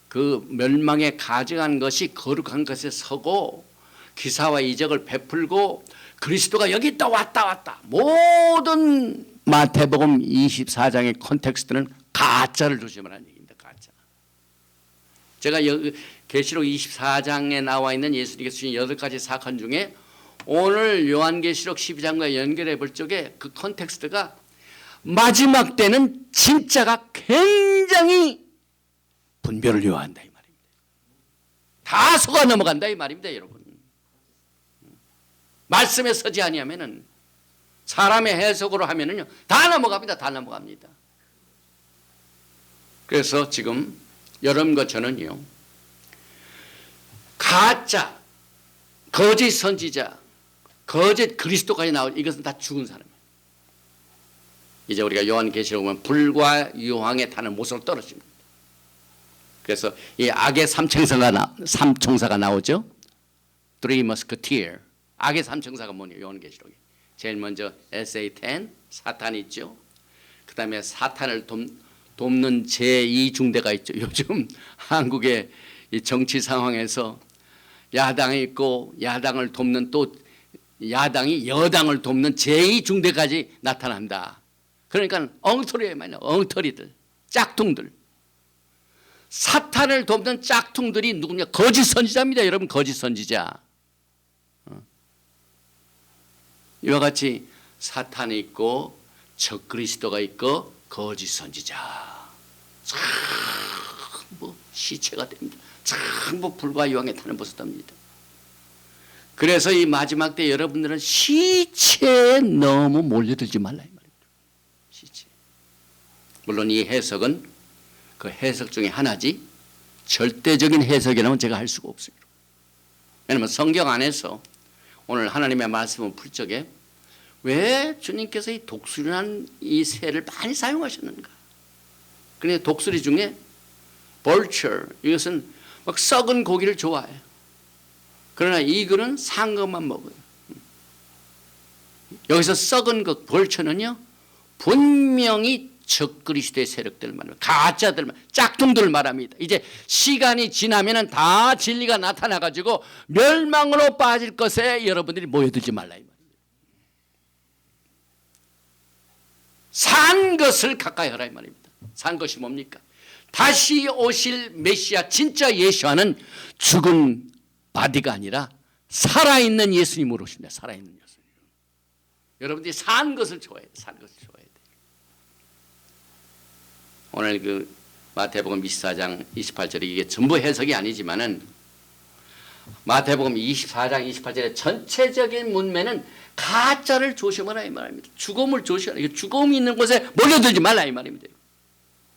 그 멸망에 가증한 것이 거룩한 것에 서고 기사와 이적을 베풀고 그리스도가 여기 있다 왔다 모든 마태복음 24장의 컨텍스트는 가짜를 조심하라는 얘기입니다. 가짜. 제가 여기 계시록 24장에 나와 있는 예수님께서 주신 8가지 사건 중에 오늘 요한계시록 12장과 연결해 볼 적에 그 컨텍스트가 마지막 때는 진짜가 굉장히 분별을 요한다 이 말입니다. 다 속아 넘어간다 이 말입니다, 여러분. 말씀에 서지 아니하면은 사람의 해석으로 하면은요 다 넘어갑니다. 다 넘어갑니다. 그래서 지금 여러분과 저는요 가짜, 거짓 선지자, 거짓 그리스도까지 나올 이것은 다 죽은 사람이에요. 이제 우리가 요한계시록 보면 불과 유황에 타는 못으로 떨어집니다. 그래서 이 악의 삼총사가 나오죠. Three Musketeers. 악의 삼총사가 뭐냐 요한계시록에. 제일 먼저 SA10 사탄이 있죠. 그 다음에 사탄을 돕는 제2중대가 있죠. 요즘 한국의 이 정치 상황에서 야당이 있고 야당을 돕는 또 야당이 여당을 돕는 제2중대까지 나타난다. 그러니까 엉터리에 말이야. 엉터리들, 짝퉁들. 사탄을 돕는 짝퉁들이 누구냐? 거짓 선지자입니다. 여러분 거짓 선지자. 이와 같이 사탄이 있고 적그리스도가 있고 거짓 선지자. 전부 시체가 됩니다. 전부 불과 유황에 타는 버릇 됩니다. 그래서 이 마지막 때 여러분들은 시체에 너무 몰려들지 말라 이 말입니다. 시체. 물론 이 해석은 그 해석 중에 하나지 절대적인 해석이라면 제가 할 수가 없어요. 왜냐하면 성경 안에서 오늘 하나님의 말씀을 풀 적에 왜 주님께서 이 독수리라는 이 새를 많이 사용하셨는가? 그런데 독수리 중에 벌처 이것은 막 썩은 고기를 좋아해요. 그러나 이글은 산 것만 먹어요. 여기서 썩은 것 벌처는요 분명히 적그리스도의 세력들을 말합니다. 가짜들, 짝퉁들을 말합니다. 이제 시간이 지나면은 다 진리가 나타나가지고 멸망으로 빠질 것에 여러분들이 모여들지 말라 이 말입니다. 산 것을 가까이 하라 이 말입니다. 산 것이 뭡니까? 다시 오실 메시아 진짜 예수와는 죽은 바디가 아니라 살아있는 예수님으로 오십니다. 살아있는 예수님. 여러분들이 산 것을 좋아해야 돼. 산 것을 좋아해야 돼. 오늘 그 마태복음 24장 28절에 이게 전부 해석이 아니지만은 마태복음 24장 28절의 전체적인 문맥은 가짜를 조심하라 이 말입니다. 죽음을 조심하라. 이거 죽음이 있는 곳에 몰려들지 말라 이 말입니다.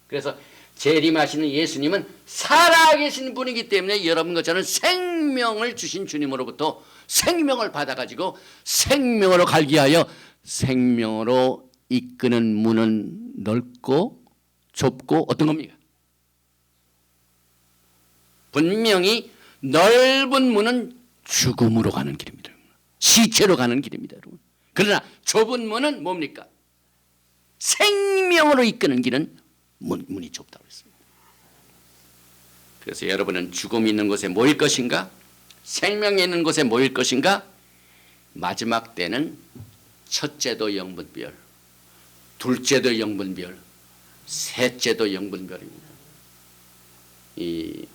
그래서 재림하시는 예수님은 살아계신 분이기 때문에 여러분과 저는 생명을 주신 주님으로부터 생명을 받아가지고 생명으로 갈기 하여 생명으로 이끄는 문은 넓고 좁고 어떤 겁니까? 분명히 넓은 문은 죽음으로 가는 길입니다. 시체로 가는 길입니다. 여러분. 그러나 좁은 문은 뭡니까? 생명으로 이끄는 길은 문이 좁다고 했습니다. 그래서 여러분은 죽음이 있는 곳에 모일 것인가? 생명이 있는 곳에 모일 것인가? 마지막 때는 첫째도 영분별, 둘째도 영분별, 셋째도 영분별입니다. 이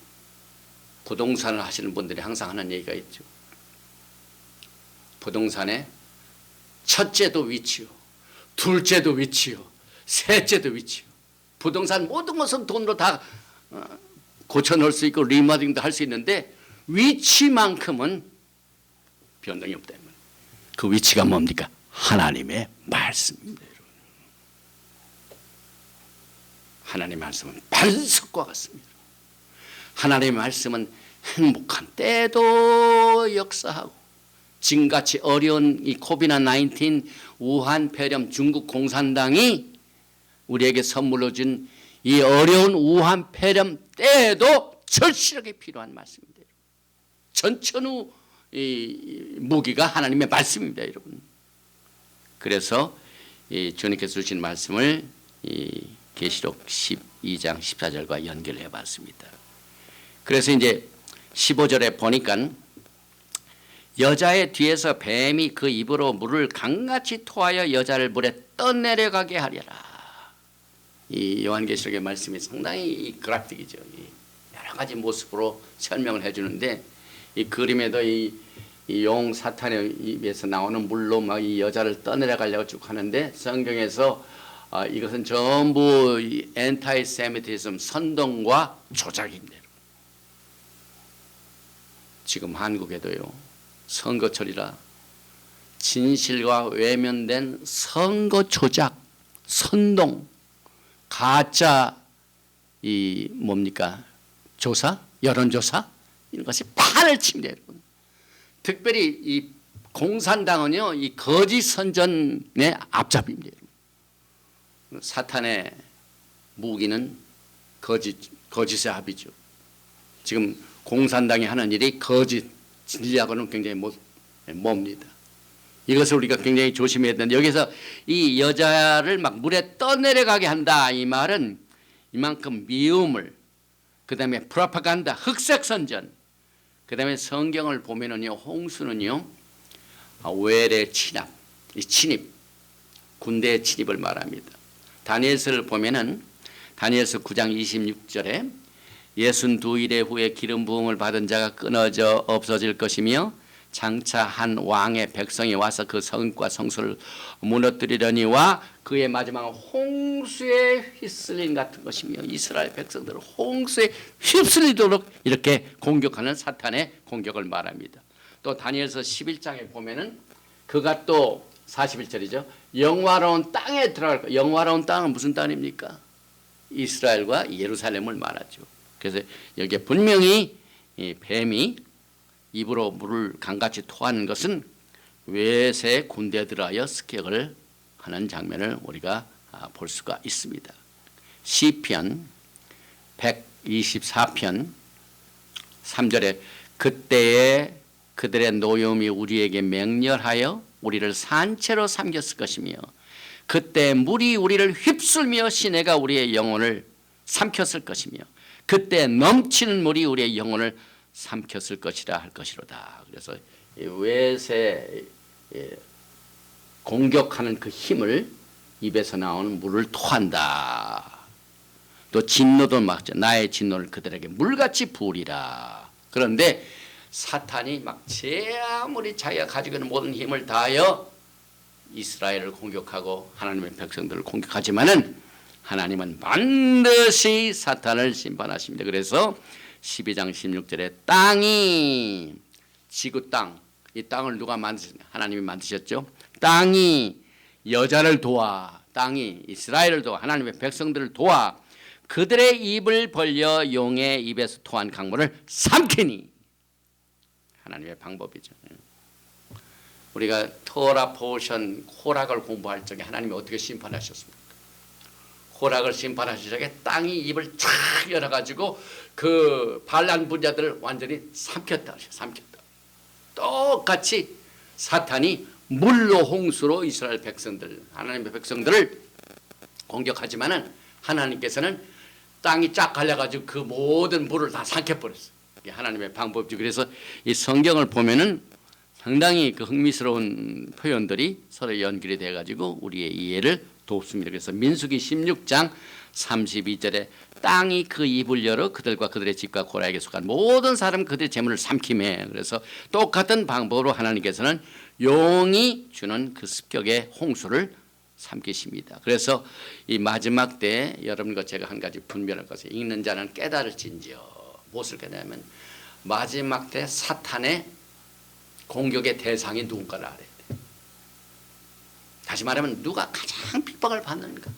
부동산을 하시는 분들이 항상 하는 얘기가 있죠. 부동산에 첫째도 위치요, 둘째도 위치요, 셋째도 위치요. 부동산 모든 것은 돈으로 다 고쳐놓을 수 있고 리모델링도 할 수 있는데 위치만큼은 변동이 없다. 그 위치가 뭡니까? 하나님의 말씀입니다. 여러분. 하나님의 말씀은 반석과 같습니다. 하나님의 말씀은 행복한 때도 역사하고 지금같이 어려운 이 코비드-19 우한 폐렴 중국 공산당이 우리에게 선물로 준 이 어려운 우한 폐렴 때에도 절실하게 필요한 말씀입니다. 전천후 이 무기가 하나님의 말씀입니다, 여러분. 그래서 이 주님께서 주신 말씀을 이 계시록 12장 14절과 연결해 봤습니다. 그래서 이제 15절에 보니까 여자의 뒤에서 뱀이 그 입으로 물을 강같이 토하여 여자를 물에 떠내려가게 하려라. 이 요한계시록의 말씀이 상당히 그래픽이죠. 여러 가지 모습으로 설명을 해주는데 이 그림에도 이 용 사탄의 입에서 나오는 물로 막 이 여자를 떠내려가려고 쭉 하는데 성경에서 이것은 전부 엔타이세미티즘 선동과 조작입니다. 지금 한국에도요 선거철이라 진실과 외면된 선거 조작, 선동, 가짜 이 뭡니까 조사, 여론조사 이런 것이 판을 칩니다, 여러분. 특별히 이 공산당은요 이 거짓 선전의 앞잡이입니다. 사탄의 무기는 거짓의 합이죠. 지금 공산당이 하는 일이 거짓 진리하고는 굉장히 멉니다. 이것을 우리가 굉장히 조심해야 되는데 여기서 이 여자를 막 물에 떠내려가게 한다 이 말은 이만큼 미움을 그 다음에 프로파간다 흑색선전 그 다음에 성경을 보면은요 홍수는요 외래 침입 군대의 침입을 말합니다. 다니엘서를 보면은 다니엘서 9장 26절에 62일의 후에 기름 부음을 받은 자가 끊어져 없어질 것이며 장차 한 왕의 백성이 와서 그 성과 성소를 무너뜨리려니와 그의 마지막은 홍수에 휩쓸림 같은 것이며 이스라엘 백성들을 홍수에 휩쓸리도록 이렇게 공격하는 사탄의 공격을 말합니다. 또 다니엘서 11장에 보면은 그가 또 41절이죠. 영화로운 땅에 들어갈 거. 영화로운 땅은 무슨 땅입니까? 이스라엘과 예루살렘을 말하죠. 그래서 여기에 분명히 이 뱀이 입으로 물을 강같이 토하는 것은 외세 군대에 들어가여 습격을 하는 장면을 우리가 볼 수가 있습니다. 시편 124편 3절에 그때에 그들의 노여움이 우리에게 맹렬하여 우리를 산채로 삼켰을 것이며 그때 물이 우리를 휩쓸며 시내가 우리의 영혼을 삼켰을 것이며 그때 넘치는 물이 우리의 영혼을 삼켰을 것이라 할 것이로다. 그래서 외세 공격하는 그 힘을 입에서 나오는 물을 토한다. 또 진노도 막죠. 나의 진노를 그들에게 물같이 부으리라. 그런데 사탄이 막 제 아무리 자기가 가지고 있는 모든 힘을 다하여 이스라엘을 공격하고 하나님의 백성들을 공격하지만은 하나님은 반드시 사탄을 심판하십니다. 그래서 12장 16절에 땅이 지구 땅, 이 땅을 누가 만드셨냐? 하나님이 만드셨죠. 땅이 여자를 도와, 땅이 이스라엘을 도와, 하나님의 백성들을 도와 그들의 입을 벌려 용의 입에서 토한 강물을 삼키니. 하나님의 방법이죠. 우리가 토라 포션 코락을 공부할 적에 하나님이 어떻게 심판하셨습니까? 코락을 심판하실 적에 땅이 입을 쫙 열어가지고 그 반란 분자들을 완전히 삼켰다. 삼켰다. 똑같이 사탄이 물로 홍수로 이스라엘 백성들, 하나님의 백성들을 공격하지만은 하나님께서는 땅이 쫙 갈려가지고 그 모든 물을 다 삼켜버렸어요. 이게 하나님의 방법이죠. 그래서 이 성경을 보면은 상당히 그 흥미스러운 표현들이 서로 연결이 돼가지고 우리의 이해를 돕습니다. 그래서 민수기 16장 32절에 땅이 그 입을 열어 그들과 그들의 집과 고라에게 속한 모든 사람 그들의 재물을 삼키매. 그래서 똑같은 방법으로 하나님께서는 용이 주는 그 습격의 홍수를 삼키십니다. 그래서 이 마지막 때 여러분과 제가 한 가지 분별할 것을 읽는 자는 깨달을진지어. 무엇을 깨달으면 마지막 때 사탄의 공격의 대상이 누군가를 알아야 돼. 다시 말하면 누가 가장 핍박을 받는가,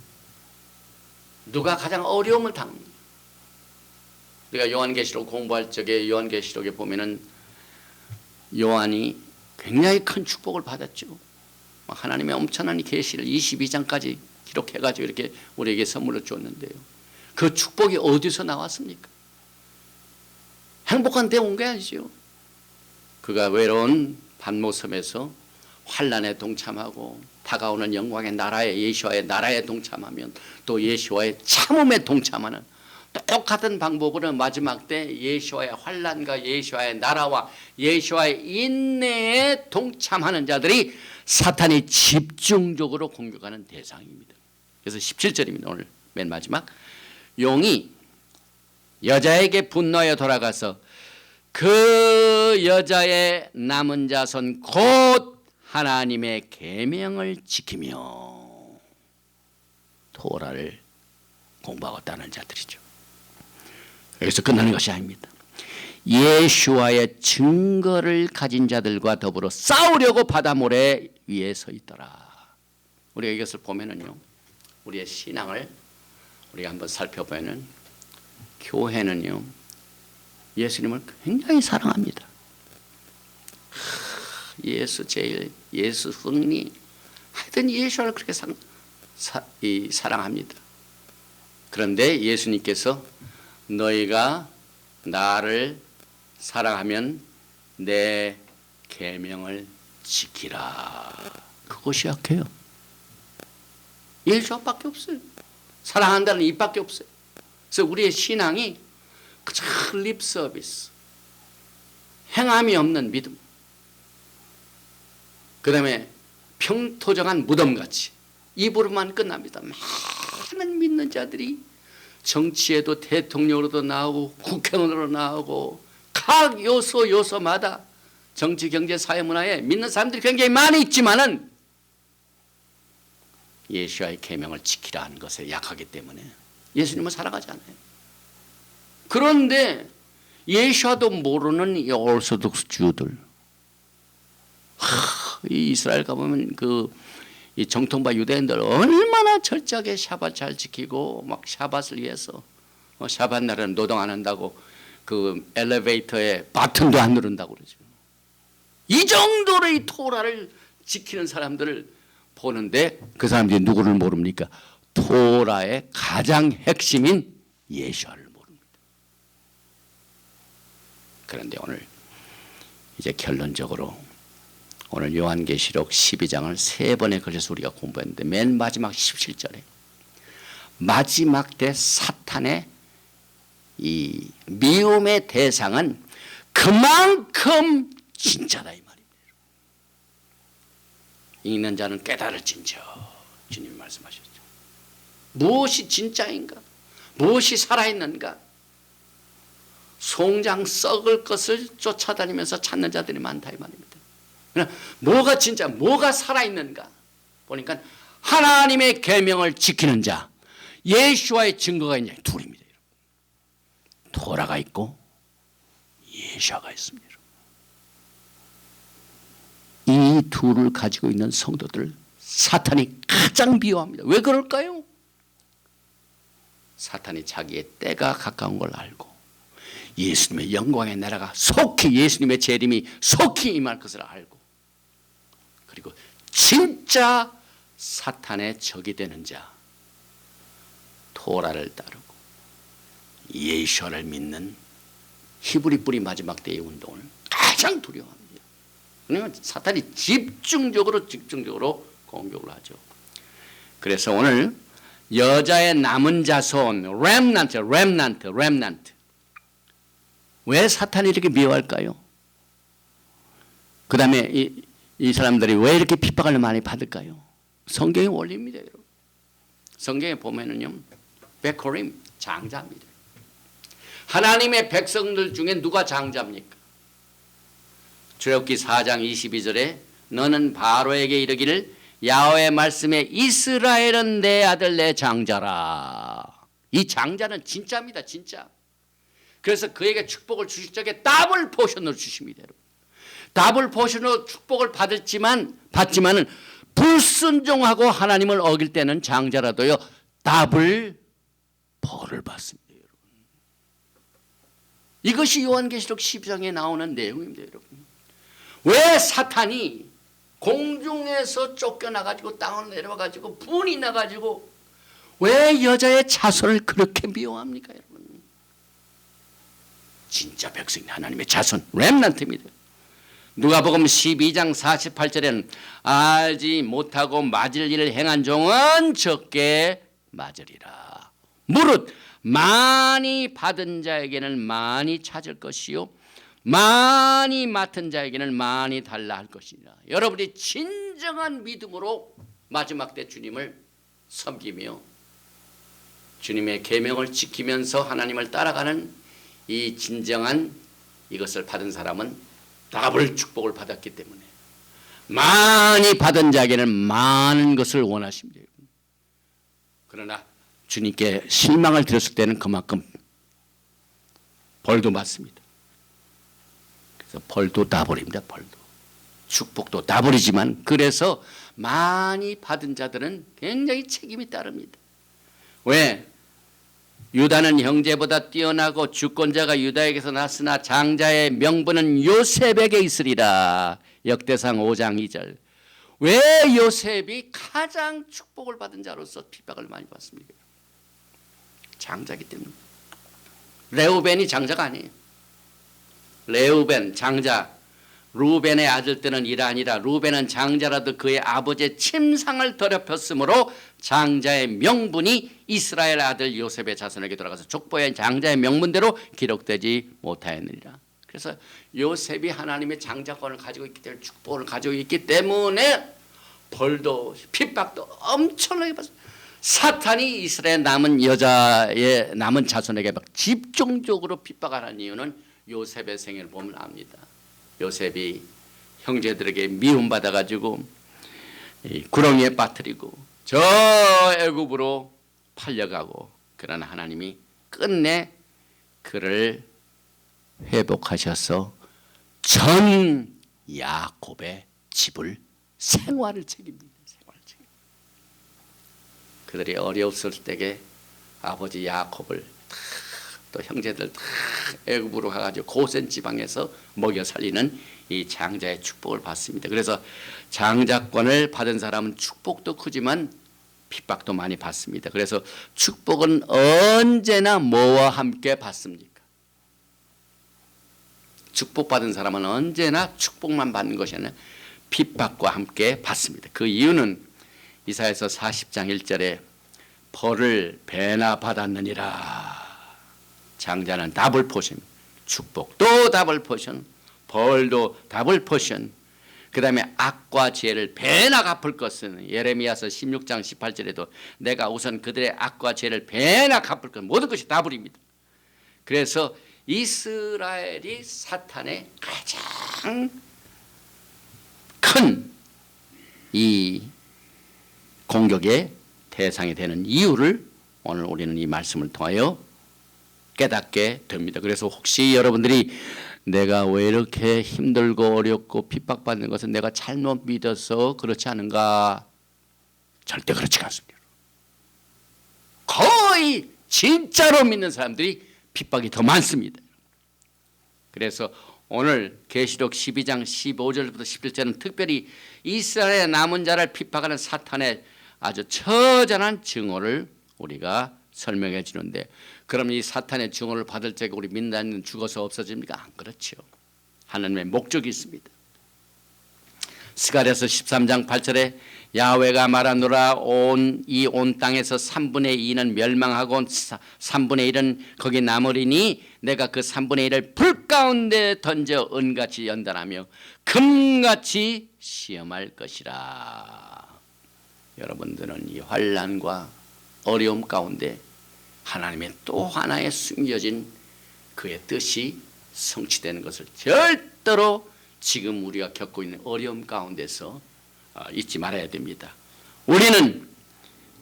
누가 가장 어려움을 당하는가. 우리가 요한계시록 공부할 적에 요한계시록에 보면은 요한이 굉장히 큰 축복을 받았죠. 하나님의 엄청난 계시를 22장까지 기록해가지고 이렇게 우리에게 선물로 줬는데요. 그 축복이 어디서 나왔습니까? 행복한 데 온 게 아니죠. 그가 외로운 반모섬에서 환난에 동참하고 다가오는 영광의 나라에 예수와의 나라에 동참하면 또 예수와의 참음에 동참하는 똑같은 방법으로 마지막 때 예수와의 환난과 예수와의 나라와 예수와의 인내에 동참하는 자들이 사탄이 집중적으로 공격하는 대상입니다. 그래서 17절입니다. 오늘 맨 마지막 용이 여자에게 분노하여 돌아가서 그 여자의 남은 자손 곧 하나님의 계명을 지키며 토라를 공부하고 따르는 자들이죠. 여기서 끝나는 것이 아닙니다. 예수와의 증거를 가진 자들과 더불어 싸우려고 바다 모래 위에 서 있더라. 우리가 이것을 보면은요, 우리의 신앙을 우리가 한번 살펴보면은 교회는요 예수님을 굉장히 사랑합니다. 예수 제일, 예수 승리, 하여튼 예수를 그렇게 사랑합니다. 그런데 예수님께서 너희가 나를 사랑하면 내 계명을 지키라. 그것이 약해요. 1조밖에 없어요. 사랑한다는 입밖에 없어요. 그래서 우리의 신앙이 그저 립 서비스, 행함이 없는 믿음, 그 다음에 평토정한 무덤같이 입으로만 끝납니다. 많은 믿는 자들이 정치에도 대통령으로도 나오고 국회의원으로 나오고 각 요소마다 정치, 경제, 사회, 문화에 믿는 사람들이 굉장히 많이 있지만은 예수와의 계명을 지키라 하는 것에 약하기 때문에 예수님을 살아가지 않아요. 그런데 예수와도 모르는 이 오르소독스 주들, 이 이스라엘 가보면 이 정통파 유대인들 얼마나 철저하게 샤밧 잘 지키고 막 샤밧을 위해서 샤밧 날은 노동 안 한다고 그 엘리베이터에 버튼도 안 누른다고 그러죠. 이 정도로 이 토라를 지키는 사람들을 보는데 그 사람들이 누구를 모릅니까? 토라의 가장 핵심인 예수와를 모릅니다. 그런데 오늘 이제 결론적으로 오늘 요한계시록 12장을 3번에 걸쳐서 우리가 공부했는데 맨 마지막 17절에 마지막 때 사탄의 이 미움의 대상은 그만큼 진짜다 이 말입니다. 읽는 자는 깨달을진저 주님 말씀하셨죠. 무엇이 진짜인가? 무엇이 살아있는가? 송장 썩을 것을 쫓아다니면서 찾는 자들이 많다 이 말입니다. 뭐가 진짜, 뭐가 살아있는가 보니까 하나님의 계명을 지키는 자, 예수와의 증거가 있냐? 둘입니다. 토라가 있고 예수가 있습니다. 이 둘을 가지고 있는 성도들 사탄이 가장 미워합니다. 왜 그럴까요? 사탄이 자기의 때가 가까운 걸 알고 예수님의 영광의 나라가 속히 예수님의 재림이 속히 임할 것을 알고 그리고 진짜 사탄의 적이 되는 자 토라를 따르고 예수를 믿는 히브리 뿌리 마지막 때의 운동을 가장 두려워합니다. 그러면 사탄이 집중적으로 공격을 하죠. 그래서 오늘 여자의 남은 자손 렘넌트 왜 사탄이 이렇게 미워할까요? 그 다음에 이 사람들이 왜 이렇게 핍박을 많이 받을까요? 성경의 원리입니다. 여러분. 성경에 보면은요 베코림 장자입니다. 하나님의 백성들 중에 누가 장자입니까? 출애굽기 4장 22절에 너는 바로에게 이르기를 야훼의 말씀에 이스라엘은 내 아들 내 장자라. 이 장자는 진짜입니다. 진짜. 그래서 그에게 축복을 주실 적에 더블 포션을 주십니다. 여러분. 더블 포션으로 축복을 받지만은 불순종하고 하나님을 어길 때는 장자라도요 더블 벌을 받습니다. 여러분. 이것이 요한계시록 12장에 나오는 내용입니다. 여러분. 왜 사탄이 공중에서 쫓겨나가지고 땅으로 내려와가지고 분이 나가지고 왜 여자의 자손을 그렇게 미워합니까? 여러분. 진짜 백성이 하나님의 자손 렘넌트입니다. 누가복음 12장 48절에는 알지 못하고 맞을 일을 행한 종은 적게 맞으리라. 무릇 많이 받은 자에게는 많이 찾을 것이요 많이 맡은 자에게는 많이 달라 할 것이니라. 여러분이 진정한 믿음으로 마지막 때 주님을 섬기며 주님의 계명을 지키면서 하나님을 따라가는 이 진정한 이것을 받은 사람은 더블 축복을 받았기 때문에 많이 받은 자에게는 많은 것을 원하십니다. 그러나 주님께 실망을 드렸을 때는 그만큼 벌도 받습니다. 그래서 벌도 더블입니다. 벌도. 축복도 더블이지만 그래서 많이 받은 자들은 굉장히 책임이 따릅니다. 왜? 유다는 형제보다 뛰어나고 주권자가 유다에게서 났으나 장자의 명분은 요셉에게 있으리라. 역대상 5장 2절. 왜 요셉이 가장 축복을 받은 자로서 핍박을 많이 받습니까? 장자기 때문에. 레우벤이 장자가 아니에요. 레우벤 장자. 루벤의 아들 때는 이라 아니라 루벤은 장자라도 그의 아버지의 침상을 더럽혔으므로 장자의 명분이 이스라엘 아들 요셉의 자손에게 돌아가서 족보의 장자의 명분대로 기록되지 못하였느니라. 그래서 요셉이 하나님의 장자권을 가지고 있기 때문에 축복을 가지고 있기 때문에 벌도 핍박도 엄청나게 받습니다. 사탄이 이스라엘 남은 여자의 남은 자손에게 막 집중적으로 핍박하는 이유는 요셉의 생애를 보면 압니다. 요셉이 형제들에게 미움받아가지고 구렁이에 빠뜨리고 저 애굽으로 팔려가고 그러나 하나님이 끝내 그를 회복하셔서 전 야곱의 집을 생활을 책임집니다. 그들이 어려웠을 때에 아버지 야곱을 또 형제들 다 애굽으로 가가지고 고센 지방에서 먹여 살리는 이 장자의 축복을 받습니다. 그래서 장자권을 받은 사람은 축복도 크지만 핍박도 많이 받습니다. 그래서 축복은 언제나 뭐와 함께 받습니까? 축복받은 사람은 언제나 축복만 받는 것이 아니라 핍박과 함께 받습니다. 그 이유는 이사야서 40장 1절에 벌을 배나 받았느니라. 장자는 더블 포션, 축복도 더블 포션, 벌도 더블 포션. 그 다음에 악과 죄를 배나 갚을 것은 예레미야서 16장 18절에도 내가 우선 그들의 악과 죄를 배나 갚을 것 모든 것이 더블입니다. 그래서 이스라엘이 사탄의 가장 큰 이 공격의 대상이 되는 이유를 오늘 우리는 이 말씀을 통하여 깨닫게 됩니다. 그래서 혹시 여러분들이 내가 왜 이렇게 힘들고 어렵고 핍박받는 것은 내가 잘못 믿어서 그렇지 않은가? 절대 그렇지 않습니다. 거의 진짜로 믿는 사람들이 핍박이 더 많습니다. 그래서 오늘 계시록 12장 15절부터 17절은 특별히 이스라엘의 남은 자를 핍박하는 사탄의 아주 처절한 증오를 우리가 설명해 주는데, 그럼 이 사탄의 증오를 받을 적에 우리 민단은 죽어서 없어집니까? 안 그렇죠. 하나님의 목적이 있습니다. 스가랴서 13장 8절에 야훼가 말하노라 이 온 땅에서 3분의 2는 멸망하고 3분의 1은 거기 남으리니 내가 그 3분의 1을 불 가운데 던져 은같이 연단하며 금같이 시험할 것이라. 여러분들은 이 환난과 어려움 가운데 하나님의 또 하나의 숨겨진 그의 뜻이 성취되는 것을 절대로 지금 우리가 겪고 있는 어려움 가운데서 잊지 말아야 됩니다. 우리는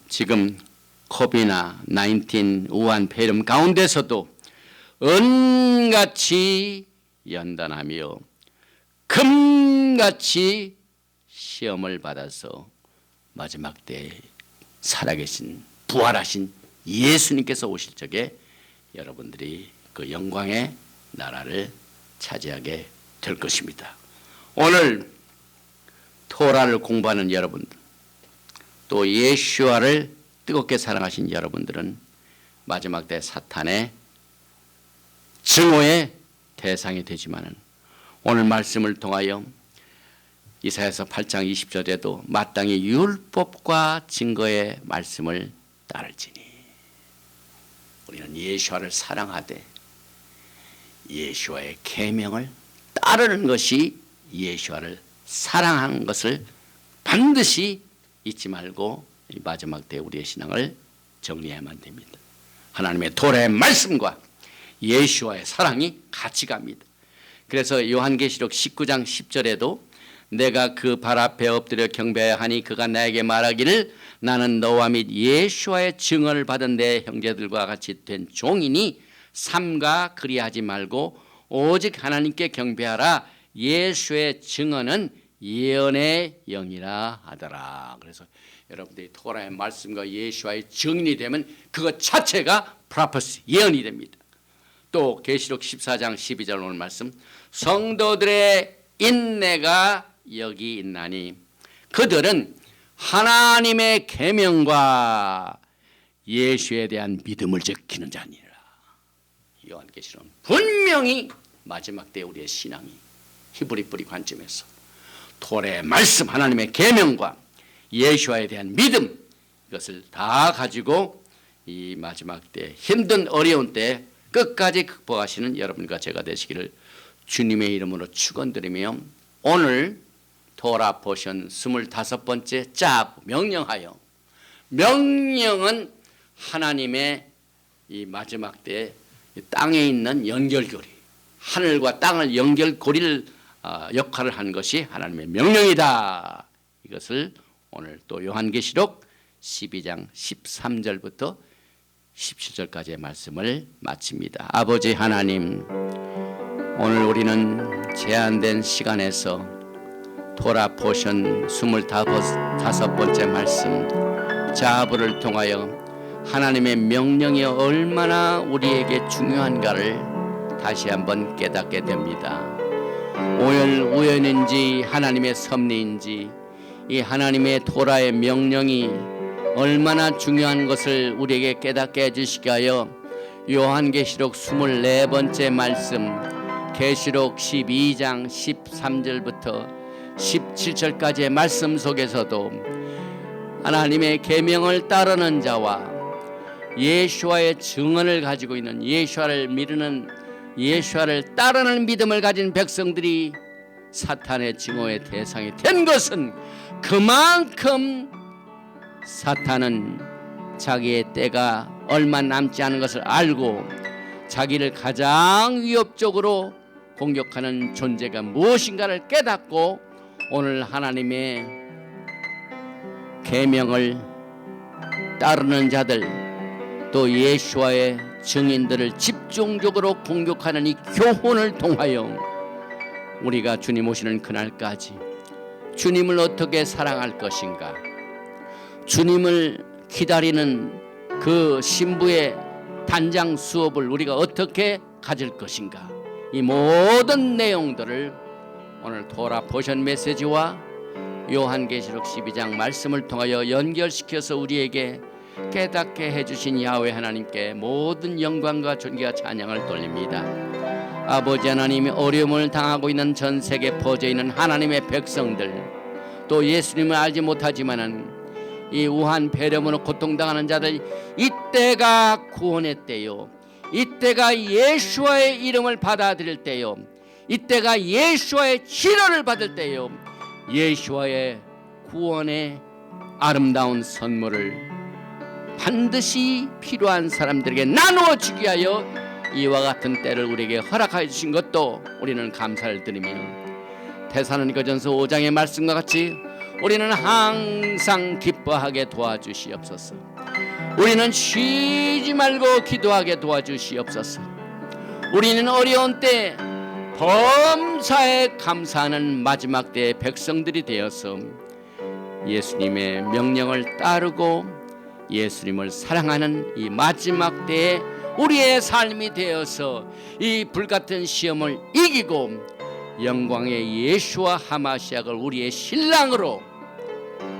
지금 코비드-19 우한 폐렴 가운데서도 은같이 연단하며 금같이 시험을 받아서 마지막 때 살아계신 부활하신 예수님께서 오실 적에 여러분들이 그 영광의 나라를 차지하게 될 것입니다. 오늘 토라를 공부하는 여러분들, 또 예수와를 뜨겁게 사랑하신 여러분들은 마지막 때 사탄의 증오의 대상이 되지만은 오늘 말씀을 통하여 이사야서 8장 20절에도 마땅히 율법과 증거의 말씀을 따를지니, 우리는 예수와를 사랑하되 예수와의 계명을 따르는 것이 예수와를 사랑하는 것을 반드시 잊지 말고 마지막 때 우리의 신앙을 정리해야만 됩니다. 하나님의 도래의 말씀과 예수와의 사랑이 같이 갑니다. 그래서 요한계시록 19장 10절에도 내가 그 발 앞에 엎드려 경배해야 하니 그가 나에게 말하기를 나는 너와 및 예수와의 증언을 받은 내 형제들과 같이 된 종이니 삼가 그리하지 말고 오직 하나님께 경배하라. 예수의 증언은 예언의 영이라 하더라. 그래서 여러분들이 토라의 말씀과 예수와의 증인이 되면 그것 자체가 프로페시, 예언이 됩니다. 또 계시록 14장 12절 오늘 말씀, 성도들의 인내가 여기 있나니 그들은 하나님의 계명과 예수에 대한 믿음을 지키는 자니라. 요한계시록은 분명히 마지막 때 우리의 신앙이 히브리 뿌리 관점에서 토라의 말씀, 하나님의 계명과 예수에 대한 믿음, 이것을 다 가지고 이 마지막 때 힘든 어려운 때 끝까지 극복하시는 여러분과 제가 되시기를 주님의 이름으로 축원드리며, 오늘 토라 포션 25번째 짜 명령하여, 명령은 하나님의 이 마지막 때 땅에 있는 연결고리, 하늘과 땅을 연결고리를 역할을 한 것이 하나님의 명령이다. 이것을 오늘 또 요한계시록 12장 13절부터 17절까지의 말씀을 마칩니다. 아버지 하나님, 오늘 우리는 제한된 시간에서 토라 포션 25번째 말씀 자부를 통하여 하나님의 명령이 얼마나 우리에게 중요한가를 다시 한번 깨닫게 됩니다. 우연인지 하나님의 섭리인지 이 하나님의 토라의 명령이 얼마나 중요한 것을 우리에게 깨닫게 해주시게 하여 요한계시록 24번째 말씀, 계시록 12장 13절부터 17절까지의 말씀 속에서도 하나님의 계명을 따르는 자와 예수와의 증언을 가지고 있는, 예수와를 믿는, 예수와를 따르는 믿음을 가진 백성들이 사탄의 증오의 대상이 된 것은 그만큼 사탄은 자기의 때가 얼마 남지 않은 것을 알고 자기를 가장 위협적으로 공격하는 존재가 무엇인가를 깨닫고 오늘 하나님의 계명을 따르는 자들, 또 예수와의 증인들을 집중적으로 공격하는 이 교훈을 통하여 우리가 주님 오시는 그날까지 주님을 어떻게 사랑할 것인가, 주님을 기다리는 그 신부의 단장 수업을 우리가 어떻게 가질 것인가, 이 모든 내용들을 오늘 토라 포션 메시지와 요한계시록 12장 말씀을 통하여 연결시켜서 우리에게 깨닫게 해주신 야훼 하나님께 모든 영광과 존귀와 찬양을 돌립니다. 아버지 하나님이 어려움을 당하고 있는 전 세계에 퍼져 있는 하나님의 백성들, 또 예수님을 알지 못하지만은 이 우한 폐렴으로 고통당하는 자들, 이때가 구원의 때요, 이때가 예수와의 이름을 받아들일 때요, 이때가 예수와의 치료를 받을 때요, 예수와의 구원의 아름다운 선물을 반드시 필요한 사람들에게 나누어 주기 위하여 이와 같은 때를 우리에게 허락하여 주신 것도 우리는 감사를 드리며, 데살로니가전서 5장의 말씀과 같이 우리는 항상 기뻐하게 도와주시옵소서. 우리는 쉬지 말고 기도하게 도와주시옵소서. 우리는 어려운 때 범사에 감사하는 마지막 때의 백성들이 되어서 예수님의 명령을 따르고 예수님을 사랑하는 이 마지막 때에 우리의 삶이 되어서 이 불같은 시험을 이기고 영광의 예수와 하마시아를 우리의 신랑으로,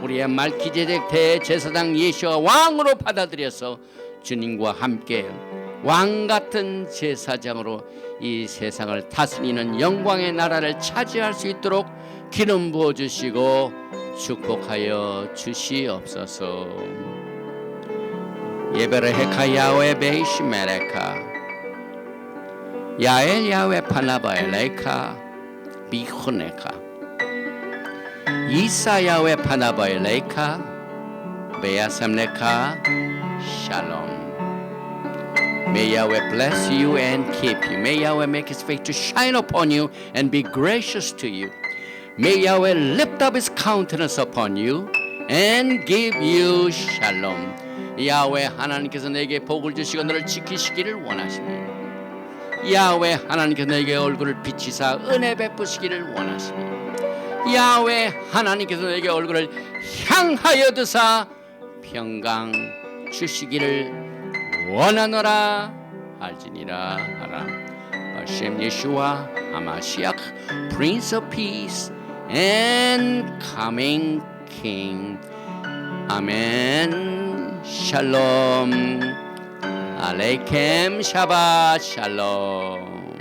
우리의 말기제덱 대제사장 예수와 왕으로 받아들여서 주님과 함께 왕같은 제사장으로 이 세상을 다스리는 영광의 나라를 차지할 수 있도록 기름 부어주시고 축복하여 주시옵소서. 예베레헤카 야훼 베이시메레카 야엘 야훼 파나바엘레카 비호네카 이사 야훼 파나바엘레카 베야삼레카 샬롬. May Yahweh bless you and keep you. May Yahweh make His face to shine upon you and be gracious to you. May Yahweh lift up His countenance upon you and give you shalom. 야훼 하나님께서 내게 복을 주시고 너를 지키시기를 원하시니, 야훼 하나님께서 내게 얼굴을 비치사 은혜 베푸시기를 원하시니, 야훼 하나님께서 내게 얼굴을 향하여 드사 평강 주시기를 원하노라 할지니라 하라. 하셈 예수와 하마시아 Prince of Peace and Coming King. 아멘. 샬롬 알레이켐 샤ባት 샬롬.